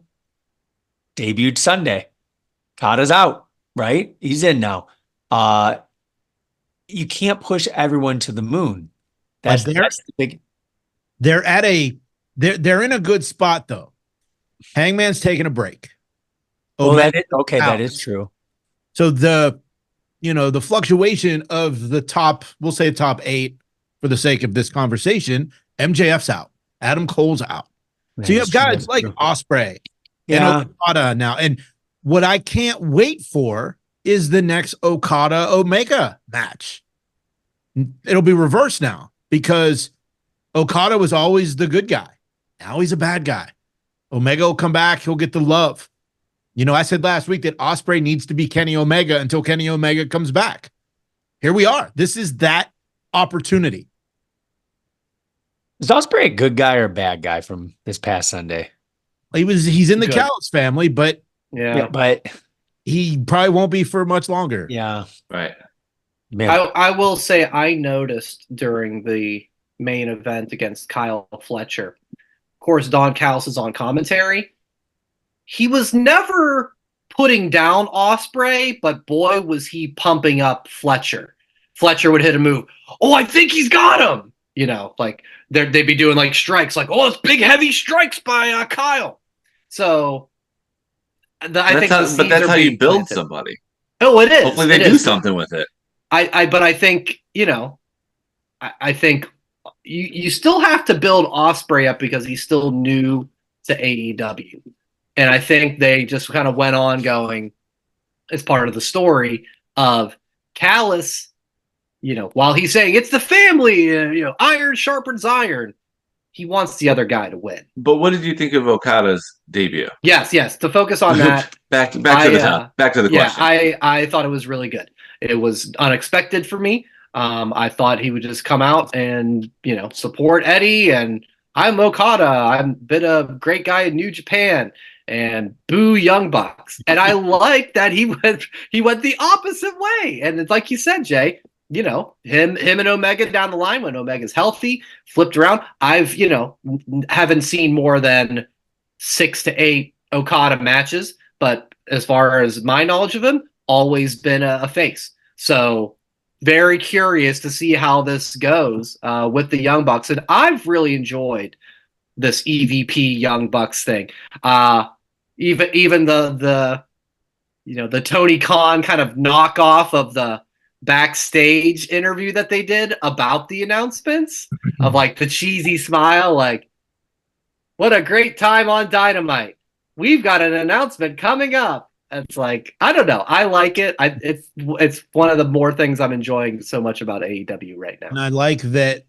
debuted Sunday. Kata's out, right? He's in now. You can't push everyone to the moon. That's the big. They're in a good spot though. Hangman's taking a break. That is true. So the fluctuation of the top, we'll say top 8 for the sake of this conversation, MJF's out. Adam Cole's out. So you have guys like Ospreay and Okada now. And what I can't wait for is the next Okada Omega match. It'll be reversed now because Okada was always the good guy. Now he's a bad guy. Omega will come back. He'll get the love. I said last week that Ospreay needs to be Kenny Omega until Kenny Omega comes back. Here we are. This is that opportunity. Is Ospreay a good guy or a bad guy from this past Sunday? He's in the Good. Callis family, but Yeah. But he probably won't be for much longer. yeah, Right. man. I will say I noticed during the main event against Kyle Fletcher. Of course, Don Callis is on commentary. He was never putting down Ospreay, but boy, was he pumping up Fletcher. Fletcher would hit a move. Oh, I think he's got him. Like they'd be doing like strikes, like, oh, it's big heavy strikes by Kyle. So I think that's how you build somebody. Oh, it is. Hopefully they do something with it. But I think, I think you still have to build Ospreay up because he's still new to AEW. And I think they just kind of went on going as part of the story of Callis, while he's saying it's the family, iron sharpens iron, he wants the other guy to win. But what did you think of Okada's debut? Yes. To focus on that. back to the question. I thought it was really good. It was unexpected for me. I thought he would just come out and, support Eddie and I'm Okada. I've been a great guy in New Japan and boo Young Bucks. And I like that he went the opposite way. And it's like you said, Jay, him and Omega down the line when Omega's healthy, flipped around. I've, haven't seen more than 6 to 8 Okada matches, but as far as my knowledge of him, always been a face. So very curious to see how this goes with the Young Bucks. And I've really enjoyed this EVP Young Bucks thing. Even the Tony Khan kind of knockoff of the backstage interview that they did about the announcements of like the cheesy smile, like, what a great time on Dynamite. We've got an announcement coming up. It's like, I don't know. I like it. It's one of the more things I'm enjoying so much about AEW right now. And I like that,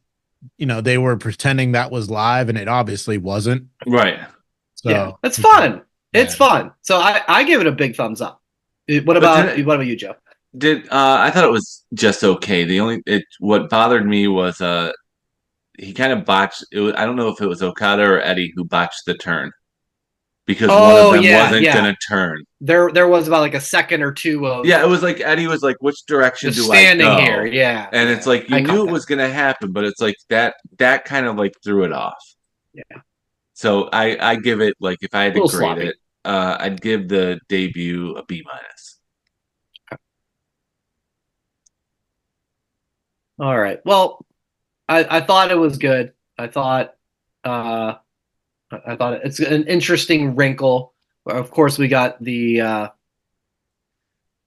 they were pretending that was live and it obviously wasn't. Right. So yeah, it's fun. It's fun. So I give it a big thumbs up. What about you, Joe? I thought it was just okay. What bothered me was he kind of botched it. I don't know if it was Okada or Eddie who botched the turn because one of them wasn't gonna turn. There was about like a second or two of it was like Eddie was like, which direction do I go? Standing here, yeah. And it's like you knew it was gonna happen, but it's like that kind of like threw it off. Yeah. So I give it, like, if I had to grade sloppy. it, I'd give the debut a B-. All right. Well, I thought it was good. I thought it's an interesting wrinkle. Of course, we got the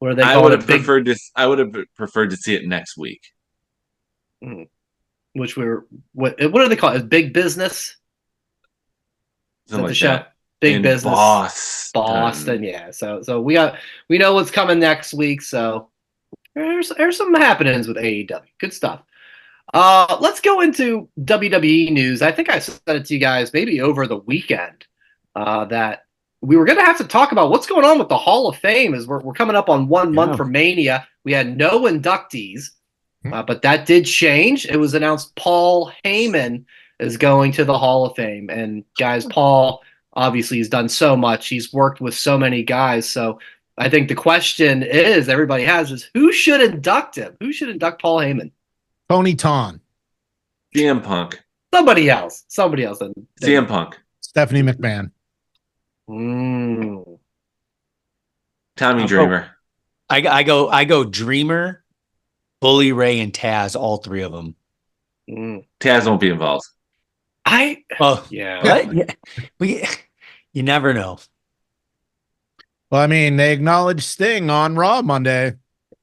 what are they I called? I would have preferred to see it next week. Which what do they call it? Big Business. Something like show? that. Big In Business. Boston. Yeah. So we know what's coming next week. So there's some happenings with AEW. Good stuff. Let's go into WWE news. I think I said it to you guys maybe over the weekend that we were going to have to talk about what's going on with the Hall of Fame as we're coming up on 1 month from Mania. We had no inductees, but that did change. It was announced Paul Heyman is going to the Hall of Fame. And guys, Paul obviously has done so much. He's worked with so many guys. So I think the question everybody has is who should induct him? Who should induct Paul Heyman? Tony Khan. CM Punk. Somebody else. CM Punk. Stephanie McMahon. Tommy Dreamer. I go Dreamer, Bully Ray, and Taz. All three of them. Taz won't be involved. What? You never know. Well, I mean, they acknowledged Sting on Raw Monday.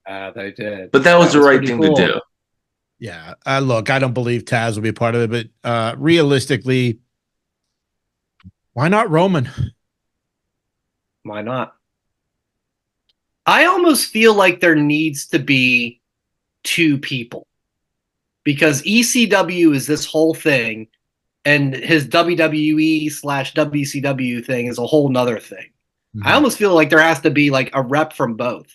They did. But that was the right thing to do. Yeah. Look, I don't believe Taz will be part of it, but realistically, why not Roman? Why not? I almost feel like there needs to be 2 people because ECW is this whole thing and his WWE/WCW thing is a whole nother thing. I almost feel like there has to be like a rep from both.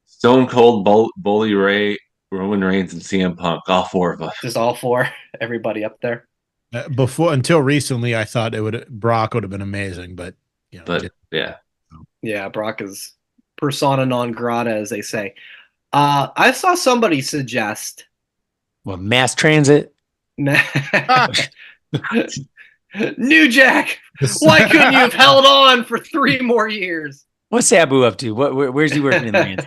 Stone Cold, Bully Ray, Roman Reigns, and CM Punk. All 4 of us. Just all 4, everybody up there. Until recently, I thought Brock would have been amazing, but yeah, Brock is persona non grata, as they say. I saw somebody suggest mass transit. New Jack. Why couldn't you have held on for 3 more years? What's Sabu up to? Where's he working in Lansing?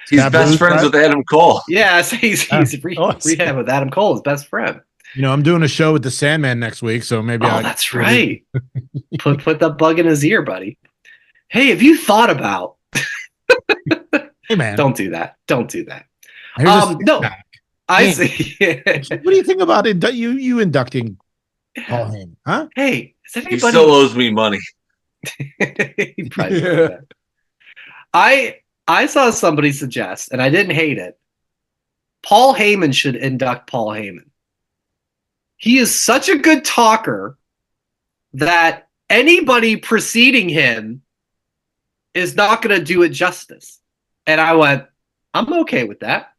he's best friends with Adam Cole. Yeah, so he's rehab with Adam Cole, his best friend. I'm doing a show with the Sandman next week, so maybe. That's right. put the bug in his ear, buddy. Hey, have you thought about? Hey, man, don't do that. Don't do that. No, I see. What do you think about it? You inducting Paul Heyman? Huh? Hey, is anybody? He still owes me money. He probably did that. I saw somebody suggest, and I didn't hate it. Paul Heyman should induct Paul Heyman. He is such a good talker that anybody preceding him is not going to do it justice. And I went, I'm okay with that.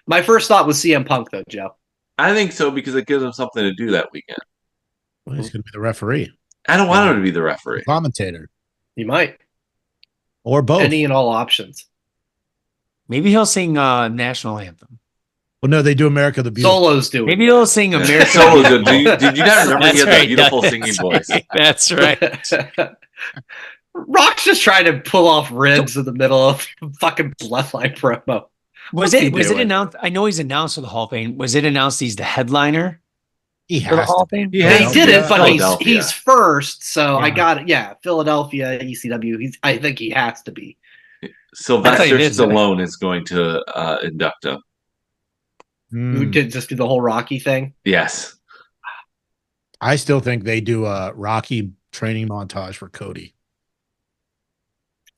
My first thought was CM Punk, though, Joe. I think so because it gives him something to do that weekend. Well, he's going to be the referee. I don't want him to be the referee. Commentator. He might. Or both. Any and all options. Maybe he'll sing national anthem. Well, no, they do America the Beautiful. Solo's doing Maybe he'll sing America. Solo's good. Did you not remember he had that beautiful singing voice? That's right. Rock's just trying to pull off ribs in the middle of fucking Bloodline promo. Was it announced? I know he's announced for the Hall of Fame. Was it announced he's the headliner? He for the has Hall of Fame? He did it, but he's first, so Yeah. I got it. Yeah, Philadelphia, ECW. I think he has to be. Sylvester Stallone is going to induct him. Who did just do the whole Rocky thing? Yes. I still think they do a Rocky training montage for Cody.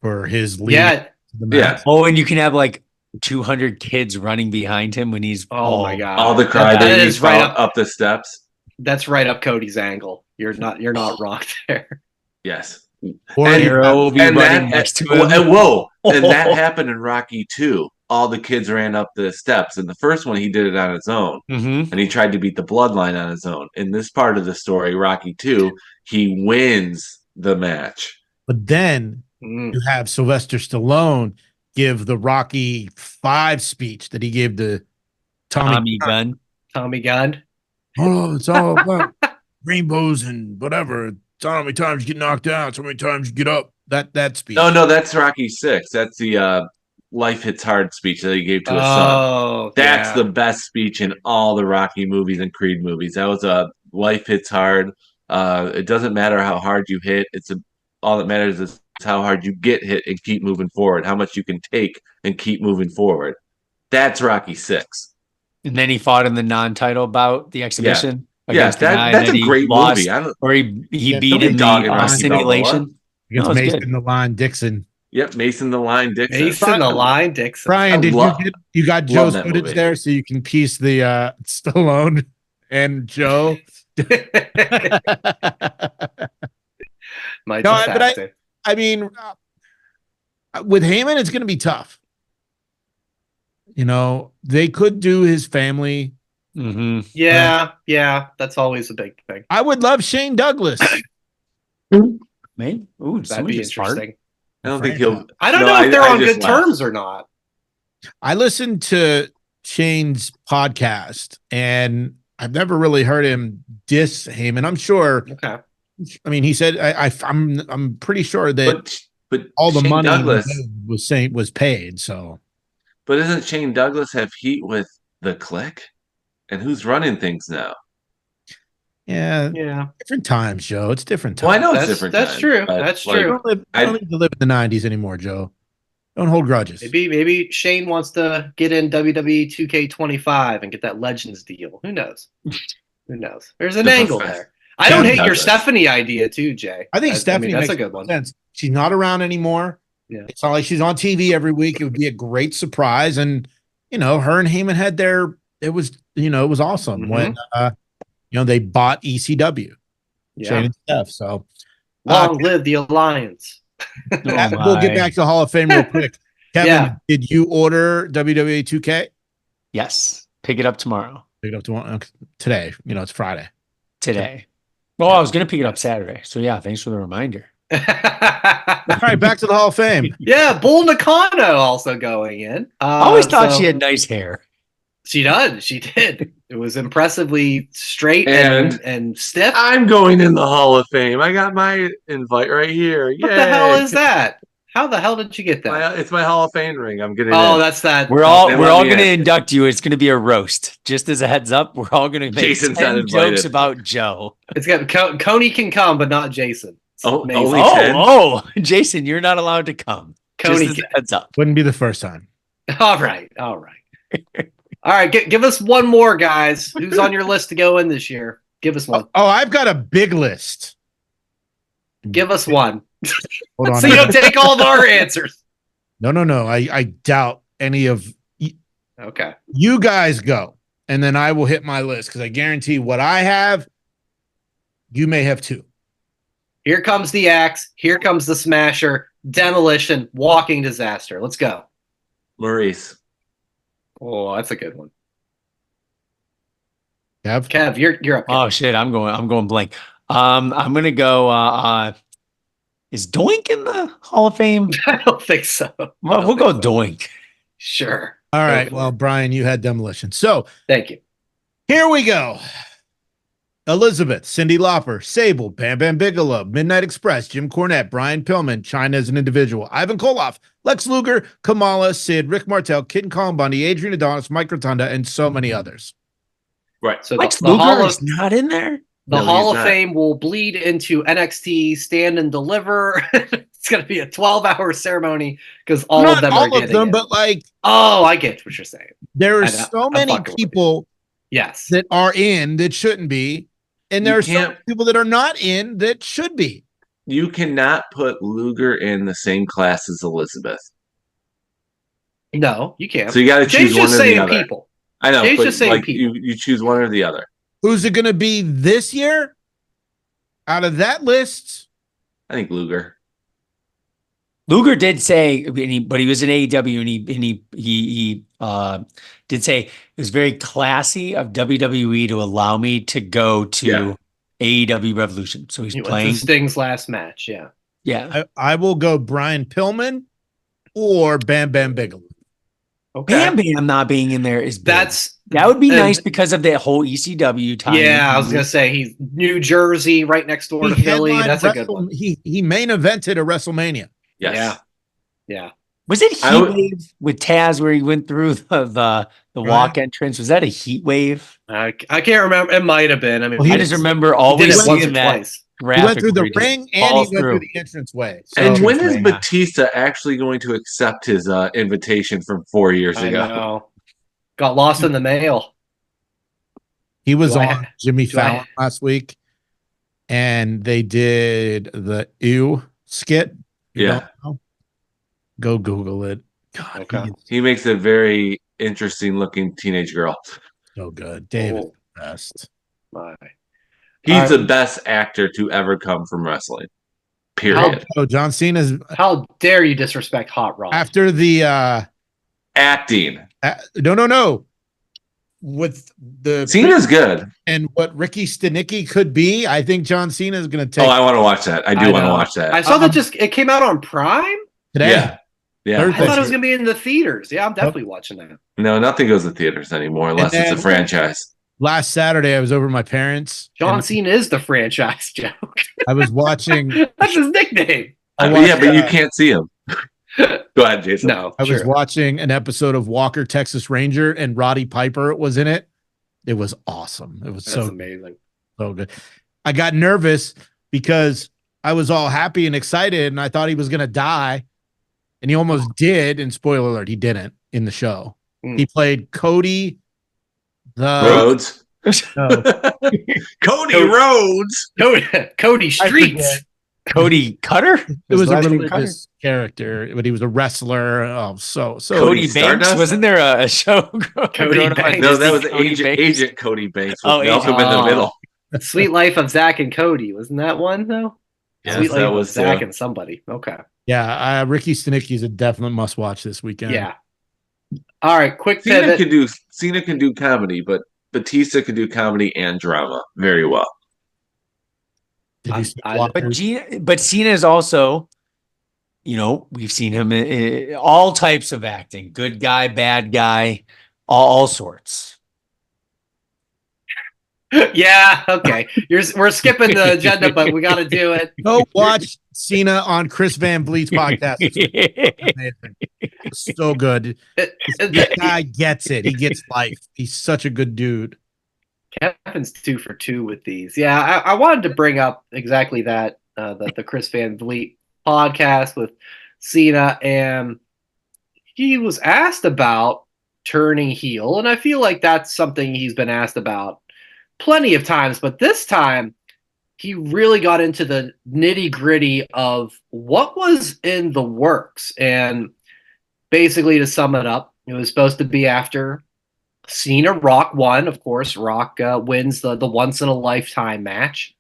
For his lead. Yeah. Oh, and you can have like 200 kids running behind him when he's Oh my god. All the crybabies right up the steps. That's right up Cody's angle. You're not wrong there. Yes. Or Hero will be running next to him. And that happened in Rocky 2. All the kids ran up the steps. In the first one, he did it on his own. Mm-hmm. And he tried to beat the bloodline on his own. In this part of the story, Rocky 2, he wins the match. But then you have Sylvester Stallone give the Rocky 5 speech that he gave to Tommy Gunn. Tommy Gunn. Oh, it's all about rainbows and whatever. It's how many times you get knocked out, so many times you get up. That speech. No, that's Rocky 6. That's the Life Hits Hard speech that he gave to his son. That's the best speech in all the Rocky movies and Creed movies. That was a Life Hits Hard. It doesn't matter how hard you hit. All that matters is how hard you get hit and keep moving forward. How much you can take and keep moving forward. That's Rocky 6. And then he fought in the non-title bout, the exhibition. Yeah, that's a great movie. Or he beat in the simulation. Against Mason the Line Dixon. Yep, Mason the Line Dixon. Mason the Line Dixon. Brian, you got Joe's footage there so you can piece the Stallone and Joe? I mean, with Heyman, it's going to be tough. You know, they could do his family. Mm-hmm. Yeah, that's always a big thing. I would love Shane Douglas. Man, that'd be interesting. I don't think he'll. I don't know if they're on good terms or not. I listened to Shane's podcast, and I've never really heard him diss Heyman. I'm sure. Okay. I mean, he said I'm pretty sure that but all the Shane money Douglas was paid. So, but doesn't Shane Douglas have heat with the Click? And who's running things now? Yeah. Different times, Joe. It's different times. Well, I know it's different. That's true. That's true. I don't need to live in the 90s anymore, Joe. Don't hold grudges. Maybe Shane wants to get in WWE 2K25 and get that Legends deal. Who knows? Who knows? There's an angle there. I don't hate your Stephanie idea too, Jay. I think Stephanie that's makes a good one. Sense. She's not around anymore. Yeah. It's not like she's on TV every week. It would be a great surprise. And, her and Heyman had it was awesome when, they bought ECW. Yeah. Shane and Steph. So long live the alliance. We'll get back to the Hall of Fame real quick. Kevin, Yeah. did you order WWE 2K? Yes. Pick it up tomorrow. Pick it up today. It's Friday. Today. Well, I was going to pick it up Saturday. So, yeah, thanks for the reminder. All right, back to the Hall of Fame. Yeah, Bull Nakano also going in. I always thought she had nice hair. She does. She did. It was impressively straight and stiff. I'm going in the Hall of Fame. I got my invite right here. What the hell is that? How the hell did you get that? It's my Hall of Fame ring. I'm getting. Oh, that's that. We're all going to induct you. It's going to be a roast. Just as a heads up, we're all going to make Jason's 10 jokes about Joe. It's got Coney can come, but not Jason. Only 10? Jason, you're not allowed to come. Coney just as a heads up. Wouldn't be the first time. All right. All right. Give us one more, guys. Who's on your list to go in this year? Give us one. Oh, I've got a big list. Give us one. Hold on. So you don't take all of our answers. No. I doubt any of Okay. you guys go, and then I will hit my list because I guarantee what I have, you may have too. Here comes the axe. Here comes the smasher. Demolition. Walking disaster. Let's go. Maurice. Oh, that's a good one. Kev, you're up. Oh shit, I'm going blank. I'm gonna go. Is Doink in the Hall of Fame? I don't think so. Well, we'll go Doink. Sure. all right. Well, Brian, you had demolition. So Thank you. here we go. Elizabeth, Cyndi Lauper, Sable, Bam Bam Bigelow, Midnight Express, Jim Cornette, Brian Pillman, China as an individual, Ivan Koloff, Lex Luger, Kamala, Sid, Rick Martel, Kid and Colin Bundy, Adrian Adonis, Mike Rotunda, and so many others. Right. So Lex the Hall Luger of is not in there. The No, Hall he's of not. Fame will bleed into NXT Stand and Deliver. It's going to be a 12-hour ceremony because all Not of them all are of getting them, it. but like Oh, I get what you're saying. there are I know. so I'm many fucking with you. people Yes. that are in that shouldn't be, and there You are some can't- people that are not in that should be. You cannot put Luger in the same class as Elizabeth. No, you can't. So you got to Jay's choose one just or the saying other. people. I know, Jay's but just saying like people. you choose one or the other. Who's it going to be this year? Out of that list, I think Luger. Luger did say, but he was in AEW, and he did say it was very classy of WWE to allow me to go to AEW Revolution. So he's He went playing. to Sting's last match. Yeah. Yeah. I will go Brian Pillman or Bam Bam Bigelow. Okay. Bam Bam not being in there is big. That would be and- nice because of that whole ECW time. Yeah, I was gonna say he's New Jersey, right next door to He Philly. headlined That's a good one. He main evented a WrestleMania. Yes. Yeah. Was it I Heat would- Wave with Taz where he went through the walk entrance? Was that a Heat Wave? I can't remember. It might have been. I mean, Well, he I did just remember always it once or seeing that twice. graphic. He went through where the just ring and he falls went through the entranceway. So, And when is yeah. Batista actually going to accept his invitation from 4 years I ago? know. Got lost in the mail. he was Do I on ha- Jimmy do I Fallon ha- last week, and they did the "ew" skit. You Yeah. don't know? Go Google it. God, Okay. he's He makes a very interesting looking teenage girl. so good. David, Oh, best. my. He's All the best actor to ever come from wrestling. How, Period. Oh, John Cena's how dare you disrespect Hot Rod? after the Acting. no. With the Cena's good. and what Ricky Stenicki could be, I think John Cena is going to Oh, take I want to watch that. I do want to know. watch that. I saw that it came out on Prime. today. Yeah. Yeah. I Thursday. thought it was gonna be in the theaters. Yeah, I'm definitely watching that. No, nothing goes to theaters anymore unless it's a then- franchise. Last Saturday, I was over at my parents. John and Cena is the franchise joke. I was watching. That's his nickname. I watched, Yeah, but you can't see him. Go ahead, Jason. No, I was true. watching an episode of Walker Texas Ranger, and Roddy Piper was in it. It was awesome. It was That's so amazing. good. I got nervous because I was all happy and excited, and I thought he was going to die, and he almost did. And spoiler alert, he didn't in the show. Mm. He played Cody. Rhodes. No, Cody Rhodes. Cody I Streets. forget. Cody Cutter? It was a last name religious character, but he was a wrestler. Oh, so Cody Banks. Stardust? Wasn't there a show? growing up on Banks. No, that was Disney, Cody Banks? Agent Cody Banks with Oh, Malcolm Agent. in the Oh. middle. Sweet Life of Zach and Cody. Wasn't that one though? Yes, Sweet Lady that was was Zach and somebody. Okay. Yeah, Ricky Stenicki is a definite must watch this weekend. Yeah. All right, quick Cena pivot. can do comedy, but Batista can do comedy and drama very well. Did you see But Cena is also, we've seen him in all types of acting, good guy, bad guy, all sorts. Yeah, okay. We're skipping the agenda, but we got to do it. Go watch Cena on Chris Van Vliet's podcast. It's amazing. It's so good. This guy gets it. He gets life. He's such a good dude. Kevin's 2 for 2 with these. Yeah, I wanted to bring up exactly that, the Chris Van Vliet podcast with Cena, and he was asked about turning heel, and I feel like that's something he's been asked about plenty of times, but this time he really got into the nitty-gritty of what was in the works. And basically, to sum it up, it was supposed to be after Cena Rock won. Of course, Rock wins the once in a lifetime match.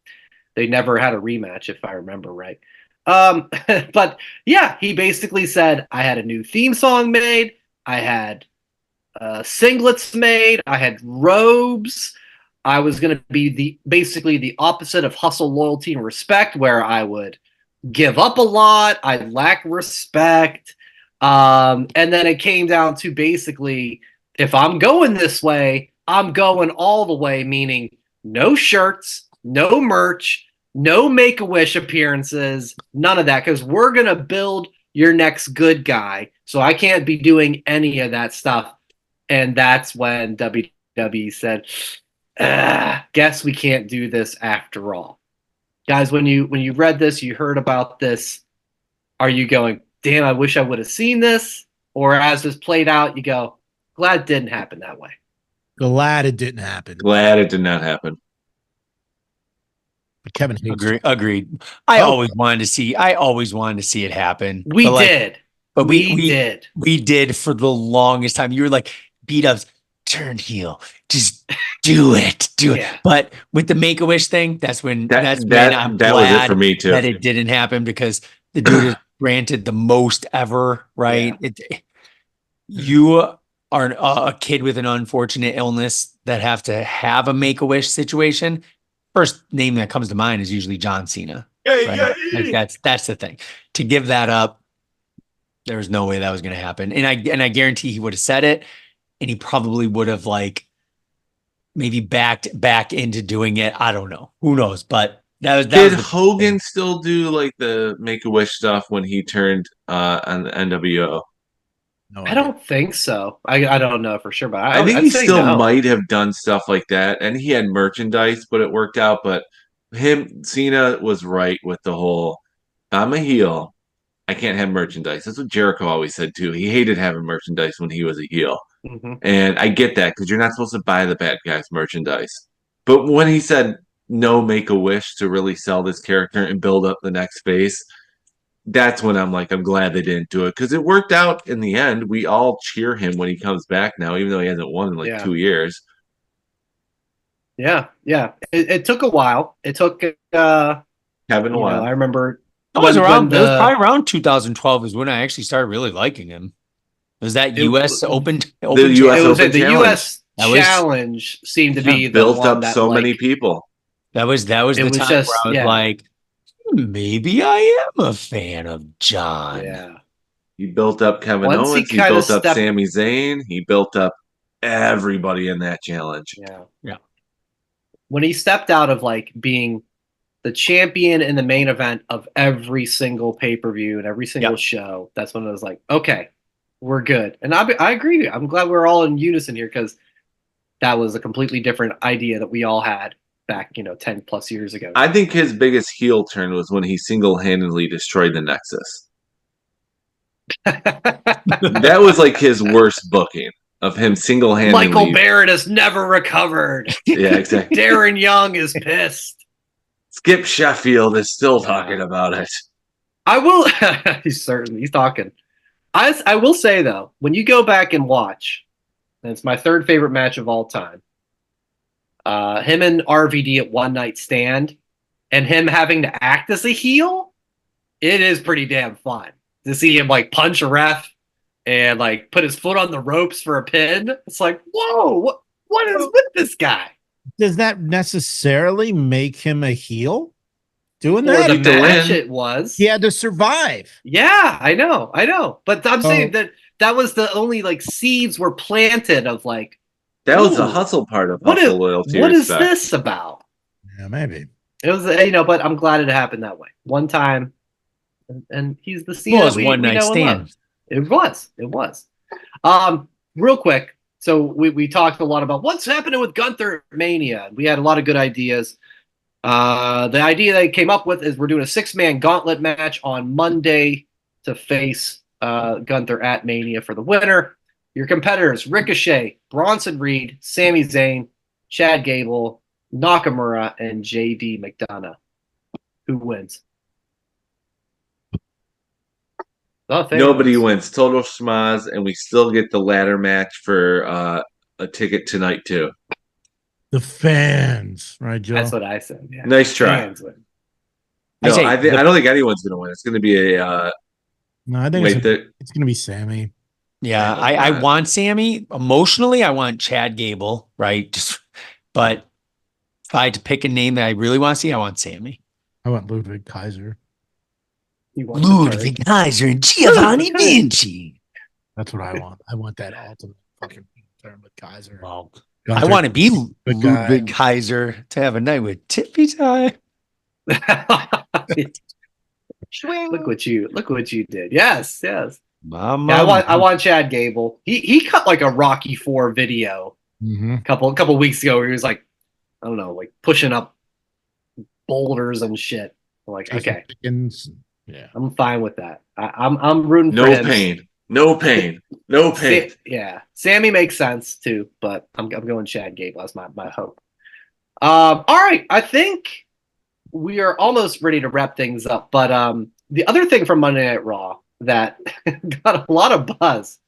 They never had a rematch, if I remember right. But yeah, he basically said, I had a new theme song made, I had singlets made, I had robes. I was going to be basically the opposite of hustle, loyalty, and respect, where I would give up a lot, I lack respect. And then it came down to basically, if I'm going this way, I'm going all the way, meaning no shirts, no merch, no Make-A-Wish appearances, none of that, because we're going to build your next good guy. So I can't be doing any of that stuff. And that's when WWE said, guess we can't do this after all. Guys, when you read this, you heard about this, are you going, damn, I wish I would have seen this? Or as this played out, you go, glad it didn't happen that way. Glad it didn't happen. Glad it did not happen. But Kevin hates Agreed. I always wanted to see it happen. We did. But we did. We did for the longest time. You were like, beat ups, turn heel, just do it. Yeah. But with the Make-A-Wish thing, that's when I'm that glad was it for me too. that it didn't happen, because the dude is granted the most ever, right? Yeah. You are a kid with an unfortunate illness that have a Make-A-Wish situation. First name that comes to mind is usually John Cena. Right? Like that's the thing. To give that up, there was no way that was going to happen. And I guarantee he would have said it, and he probably would have maybe backed back into doing it. I don't know. Who knows? But did Hogan still do the Make-A-Wish stuff when he turned on the NWO? No, I don't think so. I don't know for sure, but I think he still might have done stuff like that, and he had merchandise, but it worked out. But Cena was right with the whole, I'm a heel, I can't have merchandise. That's what Jericho always said too. He hated having merchandise when he was a heel. Mm-hmm. And I get that, because you're not supposed to buy the bad guy's merchandise. But when he said no Make-A-Wish to really sell this character and build up the next phase, that's when I'm glad they didn't do it, because it worked out in the end. We all cheer him when he comes back now, even though he hasn't won in 2 years. Yeah. It took a while. It took Kevin a while. I remember it was probably around 2012 is when I actually started really liking him. Was that U.S. Open? The U.S. Challenge seemed to be built up so many people. That was the time where I was like, maybe I am a fan of John. Yeah. He built up Kevin Owens. He built up Sami Zayn. He built up everybody in that challenge. Yeah. When he stepped out of being the champion in the main event of every single pay-per-view and every single show, that's when I was like, okay, we're good. And I agree with you. I'm glad we're all in unison here, because that was a completely different idea that we all had back, 10 plus years ago. I think his biggest heel turn was when he single-handedly destroyed the Nexus. That was his worst booking of him single-handedly. Michael Barrett has never recovered. Yeah, exactly. Darren Young is pissed. Skip Sheffield is still talking about it. I will. He's talking. I will say, though, when you go back and watch, and it's my third favorite match of all time, him and RVD at One Night Stand, and him having to act as a heel, it is pretty damn fun to see him like punch a ref and like put his foot on the ropes for a pin. It's like, whoa, what is with this guy? Does that necessarily make him a heel? Doing For that? the Need to match, win. it was. He had to survive. Yeah, I know. But I'm saying Oh. that was the only like seeds were planted of like, That was the ooh, hustle part of what hustle, is, loyalty, what is respect. this about? Yeah, maybe. It was, but I'm glad it happened that way. One time, and he's the Cena Well, it was we one night know and stand. love. It was. Real quick, so we talked a lot about what's happening with Gunther Mania. We had a lot of good ideas. The idea they came up with is we're doing a 6-man gauntlet match on Monday to face Gunther at Mania for the winner. Your competitors: Ricochet, Bronson Reed, Sami Zayn, Chad Gable, Nakamura, and JD McDonough. Who wins? Nobody wins. Total schmaz, and we still get the ladder match for a ticket tonight too. The fans, right, Joe? That's what I said. Yeah. Nice try. Fans win. No, say I don't think anyone's going to win. It's going to be a No, I think it's gonna be Sammy. Yeah, I hope I not. want Sammy. Emotionally, I want Chad Gable, right? But if I had to pick a name that I really want to see, I want Sammy. I want Ludwig Kaiser. You want the turd? Kaiser and Giovanni Vinci. That's what I want. I want that ultimate fucking term with Kaiser. Well, I Gunther, want to be good guy. Ludwig Kaiser to have a night with Tippy Tie. Look what you did. Yes. Mama. Yeah, I want Chad Gable. He cut like a Rocky IV video Mm-hmm. a couple weeks ago where he was like, I don't know, like pushing up boulders and shit. I'm like, okay, Yeah. I'm fine with that. I'm rooting for no him. pain, no pain, no pain. Yeah, Sammy makes sense too, but I'm going Chad Gable. That's my hope. All right, I think we are almost ready to wrap things up. But the other thing from Monday Night Raw that got a lot of buzz: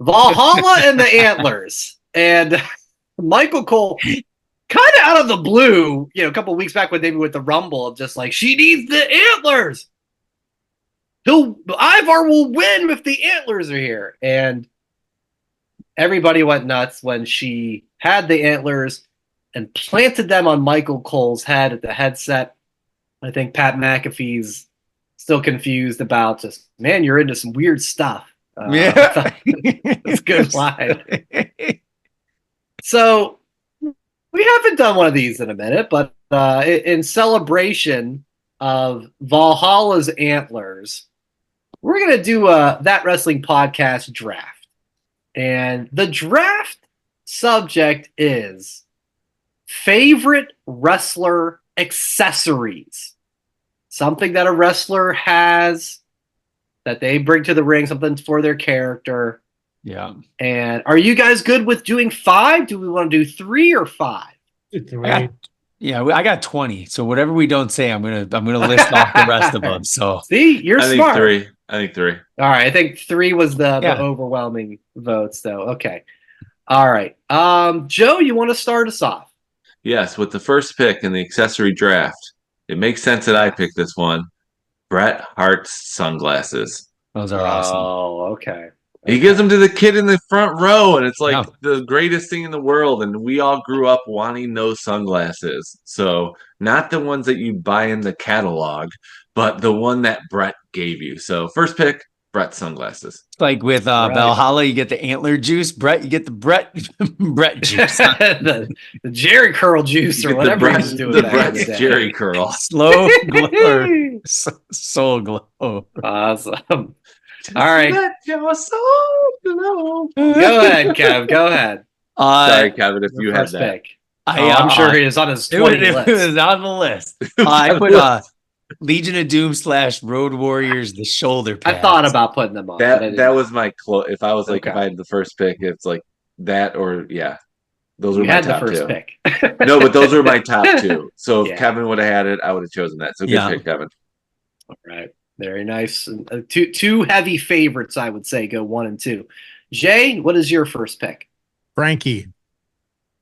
Valhalla and the Antlers, and Michael Cole, kind of out of the blue, a couple weeks back with the Rumble, just like, she needs the antlers. Ivar will win if the antlers are here. And everybody went nuts when she had the antlers and planted them on Michael Cole's head at the headset. I think Pat McAfee's still confused about just, man, you're into some weird stuff. Yeah. That's a good line. So we haven't done one of these in a minute, but in celebration of Valhalla's antlers, we're going to do That Wrestling Podcast draft. And the draft subject is favorite wrestler accessories. Something that a wrestler has that they bring to the ring, something for their character. Yeah. And are you guys good with doing 5? Do we want to do 3 or 5? I got 20. So whatever we don't say, I'm gonna list off the rest of them. So see, you're I smart. think 3. All right, I think 3 was the overwhelming votes, though. Okay. All right. Joe, you want to start us off? Yes, with the first pick in the accessory draft, it makes sense that I picked this one. Bret Hart's sunglasses. those are awesome. Oh, okay. He gives them to the kid in the front row, and it's like Yeah. the greatest thing in the world. And we all grew up wanting those sunglasses. So not the ones that you buy in the catalog, but the one that Bret gave you. So first pick, Bret sunglasses. Like with Valhalla, you get the antler juice. Brett, you get the Brett juice. the Jerry Curl juice or whatever he was doing. The back in Bret's day. Jerry Curl. Slow glow. Soul glow. Awesome. All right. Let your soul glow. Go ahead, Kev. Go ahead. Sorry, Kevin, if Your you had first that. pick. I'm sure he is on his 20 it list. was on the list. I put Legion of Doom / Road Warriors, the shoulder pads. I thought about putting them on. That was my if I was like, Okay. if I had the first pick, it's like that or those were You my had the top first 2. pick. No, but those were my top 2. So if Yeah. Kevin would have had it, I would have chosen that. So good pick, Kevin. All right. Very nice. Two heavy favorites, I would say, go 1 and 2. Jay, what is your first pick? Frankie.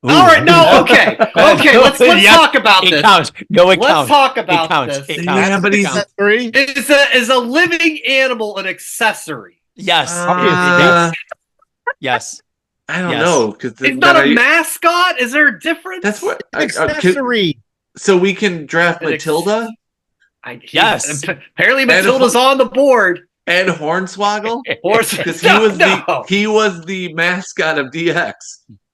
Ooh. All right, no, okay. Let's Yep, talk about it this. counts. No, it Let's counts. talk about It counts. this. It Yeah, counts. but It he's counts. Three? Is a living animal an accessory? Yes. Uh, Yes. I don't Yes. know because It's not a mascot. Is there a difference? That's what. Accessory. So we can draft An ex- Matilda Yes. Apparently, Matilda's on the board. and Hornswoggle Horse, because no. he was the mascot of DX.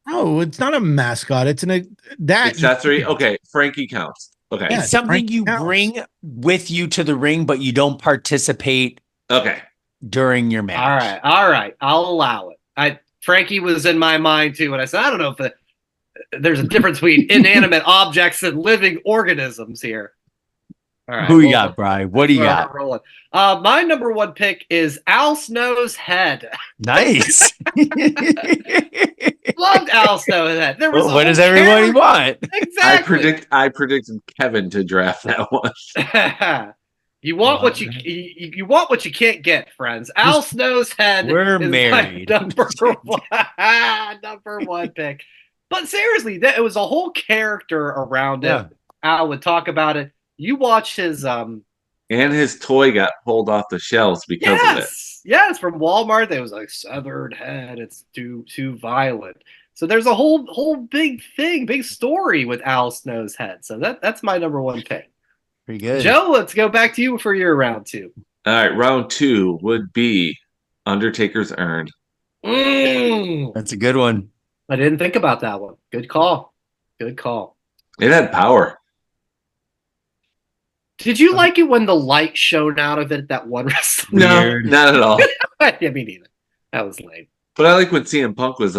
No, it's not a mascot. It's that Accessory. Okay, Frankie counts. Okay. Yeah. It's something Frank you counts. bring with you to the ring, but you don't participate Okay. during your match. All right. I'll allow it. Frankie was in my mind too, and I said, I don't know if there's a difference between inanimate objects and living organisms here. All right. Who you got, Brian? What do you got? Rolling. My number one pick is Al Snow's head. Nice. Loved Al Snow's head. There was What does everybody want? Exactly. I predicted Kevin to draft that one. You want what you want what you can't get, friends. Al Snow's head. We're is married. My number one pick. But seriously, it was a whole character around it. Al would talk about it. You watch his and his toy got pulled off the shelves because of it. Yes, from Walmart. There was like severed head. It's too violent. So there's a whole big thing, big story with Al Snow's head. So that's my number one pick. Pretty good. Joe, let's go back to you for your round two. All right, round two would be Undertaker's urn. That's a good one. I didn't think about that one. Good call. It had power. Did you like it when the light shone out of it at that one wrestling? No, not at all. Yeah, me neither. That was lame. But I like when CM Punk was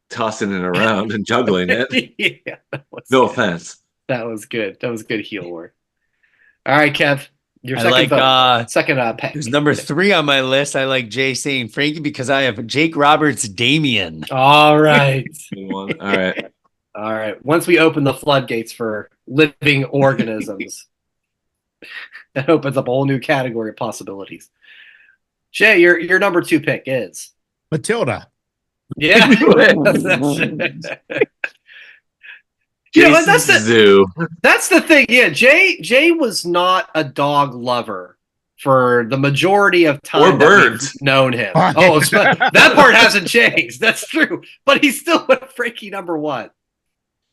tossing it around and juggling it. Yeah, No offense. That was good. That was good heel work. All right, Kev. Your I second like second pick. Who's number 3 on my list? I like Jay saying Frankie because I have Jake Roberts Damien. All right. All right. All right. Once we open the floodgates for living organisms, that opens up a whole new category of possibilities. Jay, your number 2 pick is Matilda. Yeah. Jason's Zoo. That's the thing. Yeah, Jay was not a dog lover for the majority of time. Or birds. We've known him. Oh, that part hasn't changed. That's true. But he's still with Frankie number 1.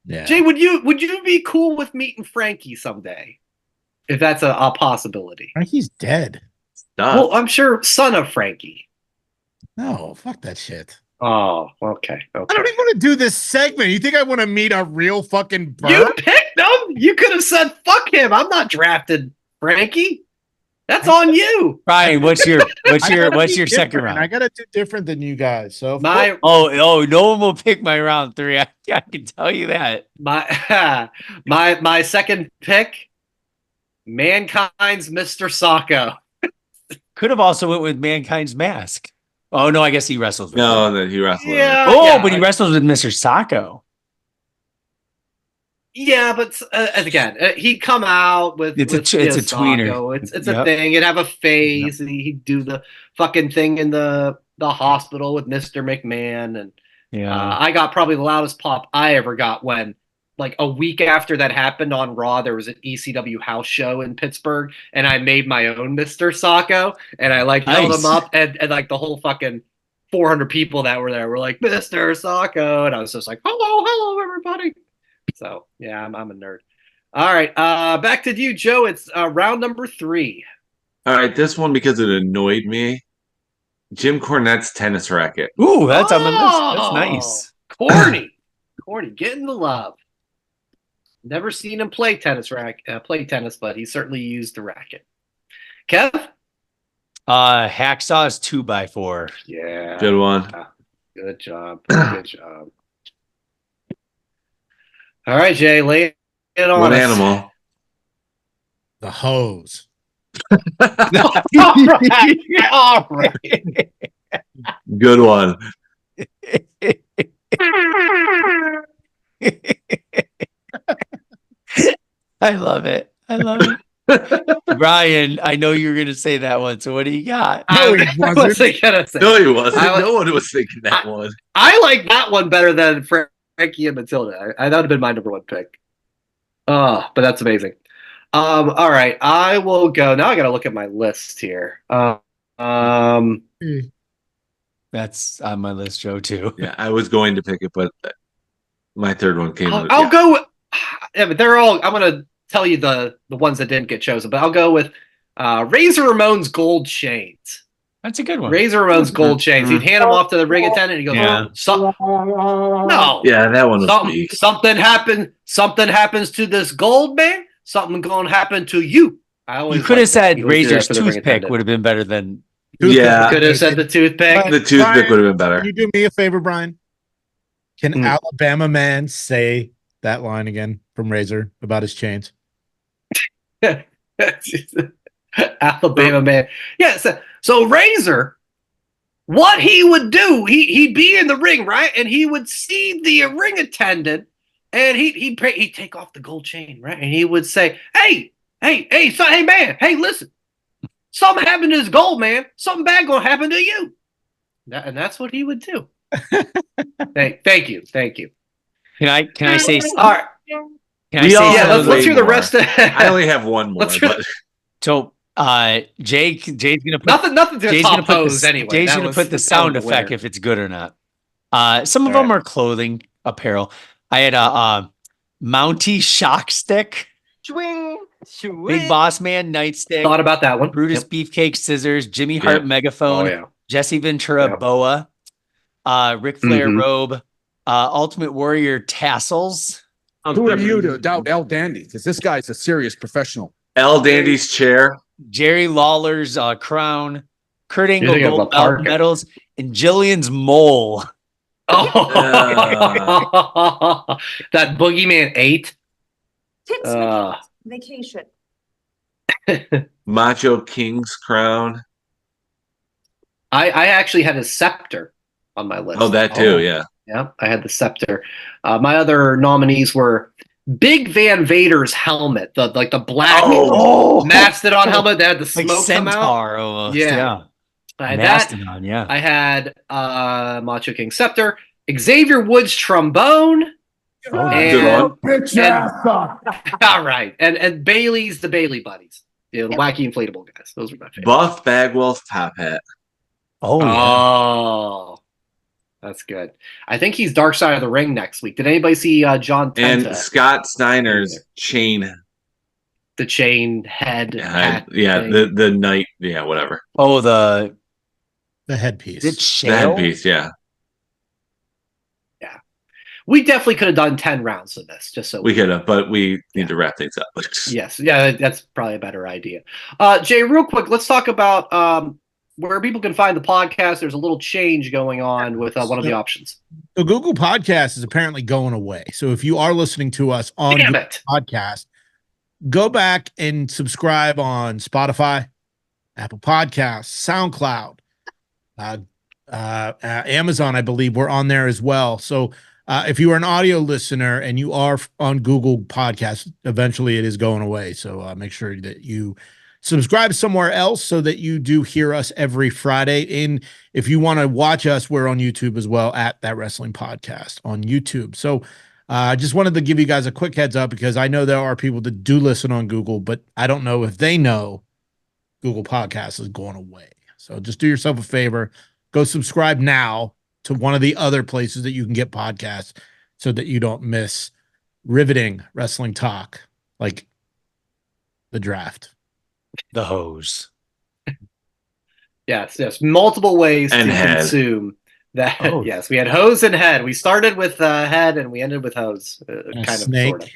Yeah. Jay, would you be cool with meeting Frankie someday? If that's a possibility. Frankie's dead. Well, I'm sure son of Frankie. No, fuck that shit. Oh, okay. I don't even want to do this segment. You think I want to meet a real fucking bird? You picked him. You could have said, fuck him. I'm not drafted Frankie. That's on you. Brian, what's your second round? I gotta do different than you guys. So no one will pick my round 3. I can tell you that. My second pick, Mankind's Mr. Socko. Could have also went with Mankind's Mask. Oh no, I guess he wrestles with No, that he wrestles. Yeah. But he wrestles with Mr. Socko. Yeah, but again, he'd come out with it's a tweener. Socko. It's a thing. He'd have a face, and he'd do the fucking thing in the hospital with Mr. McMahon. And I got probably the loudest pop I ever got when, like, a week after that happened on Raw, there was an ECW house show in Pittsburgh, and I made my own Mr. Socko, and I held him up, and like the whole fucking 400 people that were there were like, Mr. Socko, and I was just like, hello, everybody. So yeah, I'm a nerd. All right, back to you, Joe. It's round number 3. All right, this one because it annoyed me. Jim Cornette's tennis racket. Ooh, that's on the list. That's nice. Corny, getting the love. Never seen him play tennis, but he certainly used the racket. Kev? Hacksaw's 2x4. Yeah. Good one. Good job. Good job. All right, Jay, lay it on What us. animal? The hose. All right. Good one. I love it. Brian, I know you were going to say that one. So what do you got? No, he wasn't. No, he wasn't. No one was thinking that one. I like that one better than Frankie and Matilda. That would have been my number one pick. But that's amazing. All right, I will go now. I got to look at my list here. That's on my list, Joe, too. Yeah, I was going to pick it, but my third one came. I'll go with. Yeah, but they're all. I'm gonna tell you the ones that didn't get chosen, but I'll go with Razor Ramon's gold chains. That's a good one. Razor Ramon's gold chains. He'd hand them off to the ring attendant. And he goes, no. Yeah, that one was weak. Something happened. Something happens to this gold man. Something gonna happen to you. You could have said Razor's toothpick would have been better than. Yeah, could have said the toothpick. The toothpick would have been better. Can you do me a favor, Brian? Can Alabama Man say that line again from Razor about his chains? Alabama Man. Yeah. So Razor, what he would do, he'd be in the ring, right? And he would see the ring attendant, and he'd take off the gold chain, right? And he would say, hey, man, hey, listen. Something happened to this gold man. Something bad gonna happen to you. And that's what he would do. Thank you. Can I say? All right. Can I say? Yeah, let's hear the rest of I only have one more. So Jay's gonna put nothing to top Hose anyway. Jay's gonna put the sound effect if it's good or not. Some of them are clothing apparel. I had a Mountie shock stick. Swing. Big Boss Man nightstick. Thought about that one. Brutus Beefcake scissors. Jimmy Hart megaphone. Jesse Ventura boa. Ric Flair robe. Ultimate Warrior tassels. Who are you to doubt El Dandy? Because this guy's a serious professional. El Dandy's chair. Jerry Lawler's crown. Kurt Angle gold belt medals. And Jillian's mole. Oh, that Boogeyman 8. Vacation. Macho King's crown. I actually had a scepter on my list. Oh, that too, yeah. Yeah, I had the scepter. My other nominees were Big Van Vader's helmet, the black Mastodon helmet that had the smoke come out. Almost. Yeah. I had Mastodon, that. I had Macho King scepter, Xavier Woods trombone. All right, and Bailey's the Bailey Buddies, the wacky inflatable guys. Those were my favorite. Buff Bagwell's top hat. Oh, that's good. I think he's Dark Side of the Ring next week. Did anybody see John Tenta? And Scott Steiner's chain? The chain head. The knight. Yeah, whatever. Oh, the headpiece. The headpiece. Yeah. We definitely could have done 10 rounds of this, just so we could have, but we need to wrap things up. Yes, yeah, that's probably a better idea. Jay, real quick, let's talk about where people can find the podcast. There's a little change going on with one of the options. So Google Podcast is apparently going away. So if you are listening to us on Google Podcast, go back and subscribe on Spotify, Apple Podcasts, SoundCloud, Amazon. I believe we're on there as well. So. If you are an audio listener and you are on Google Podcasts, eventually it is going away. So make sure that you subscribe somewhere else so that you do hear us every Friday. And if you want to watch us, we're on YouTube as well at That Wrestling Podcast on YouTube. So I just wanted to give you guys a quick heads up because I know there are people that do listen on Google, but I don't know if they know Google Podcasts is going away. So just do yourself a favor. Go subscribe now to one of the other places that you can get podcasts so that you don't miss riveting wrestling talk like the draft. The hose. Yes. Multiple ways and to consume that. Oh. Yes, we had hose and head. We started with head and we ended with hose. Kind of, sort of.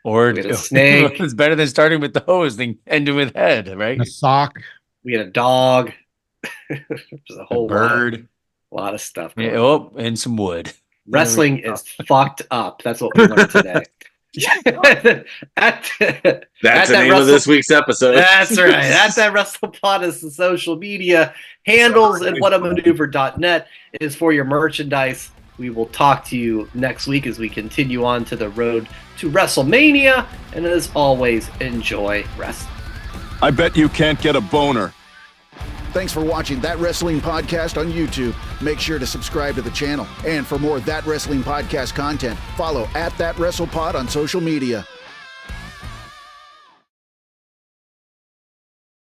Or a snake. It's better than starting with the hose than ending with head, right? A sock. We had a dog. There's a whole bird. A lot of stuff. And some wood. Wrestling is fucked up. That's what we learned today. That's the name of this week's episode. That's right. At That WrestlePod is the social media handles, and whatamaneuver.net is for your merchandise. We will talk to you next week as we continue on to the road to WrestleMania. And as always, enjoy wrestling. I bet you can't get a boner Thanks for watching That Wrestling Podcast on YouTube. Make sure to subscribe to the channel. And for more That Wrestling Podcast content, follow @ThatWrestlePod on social media.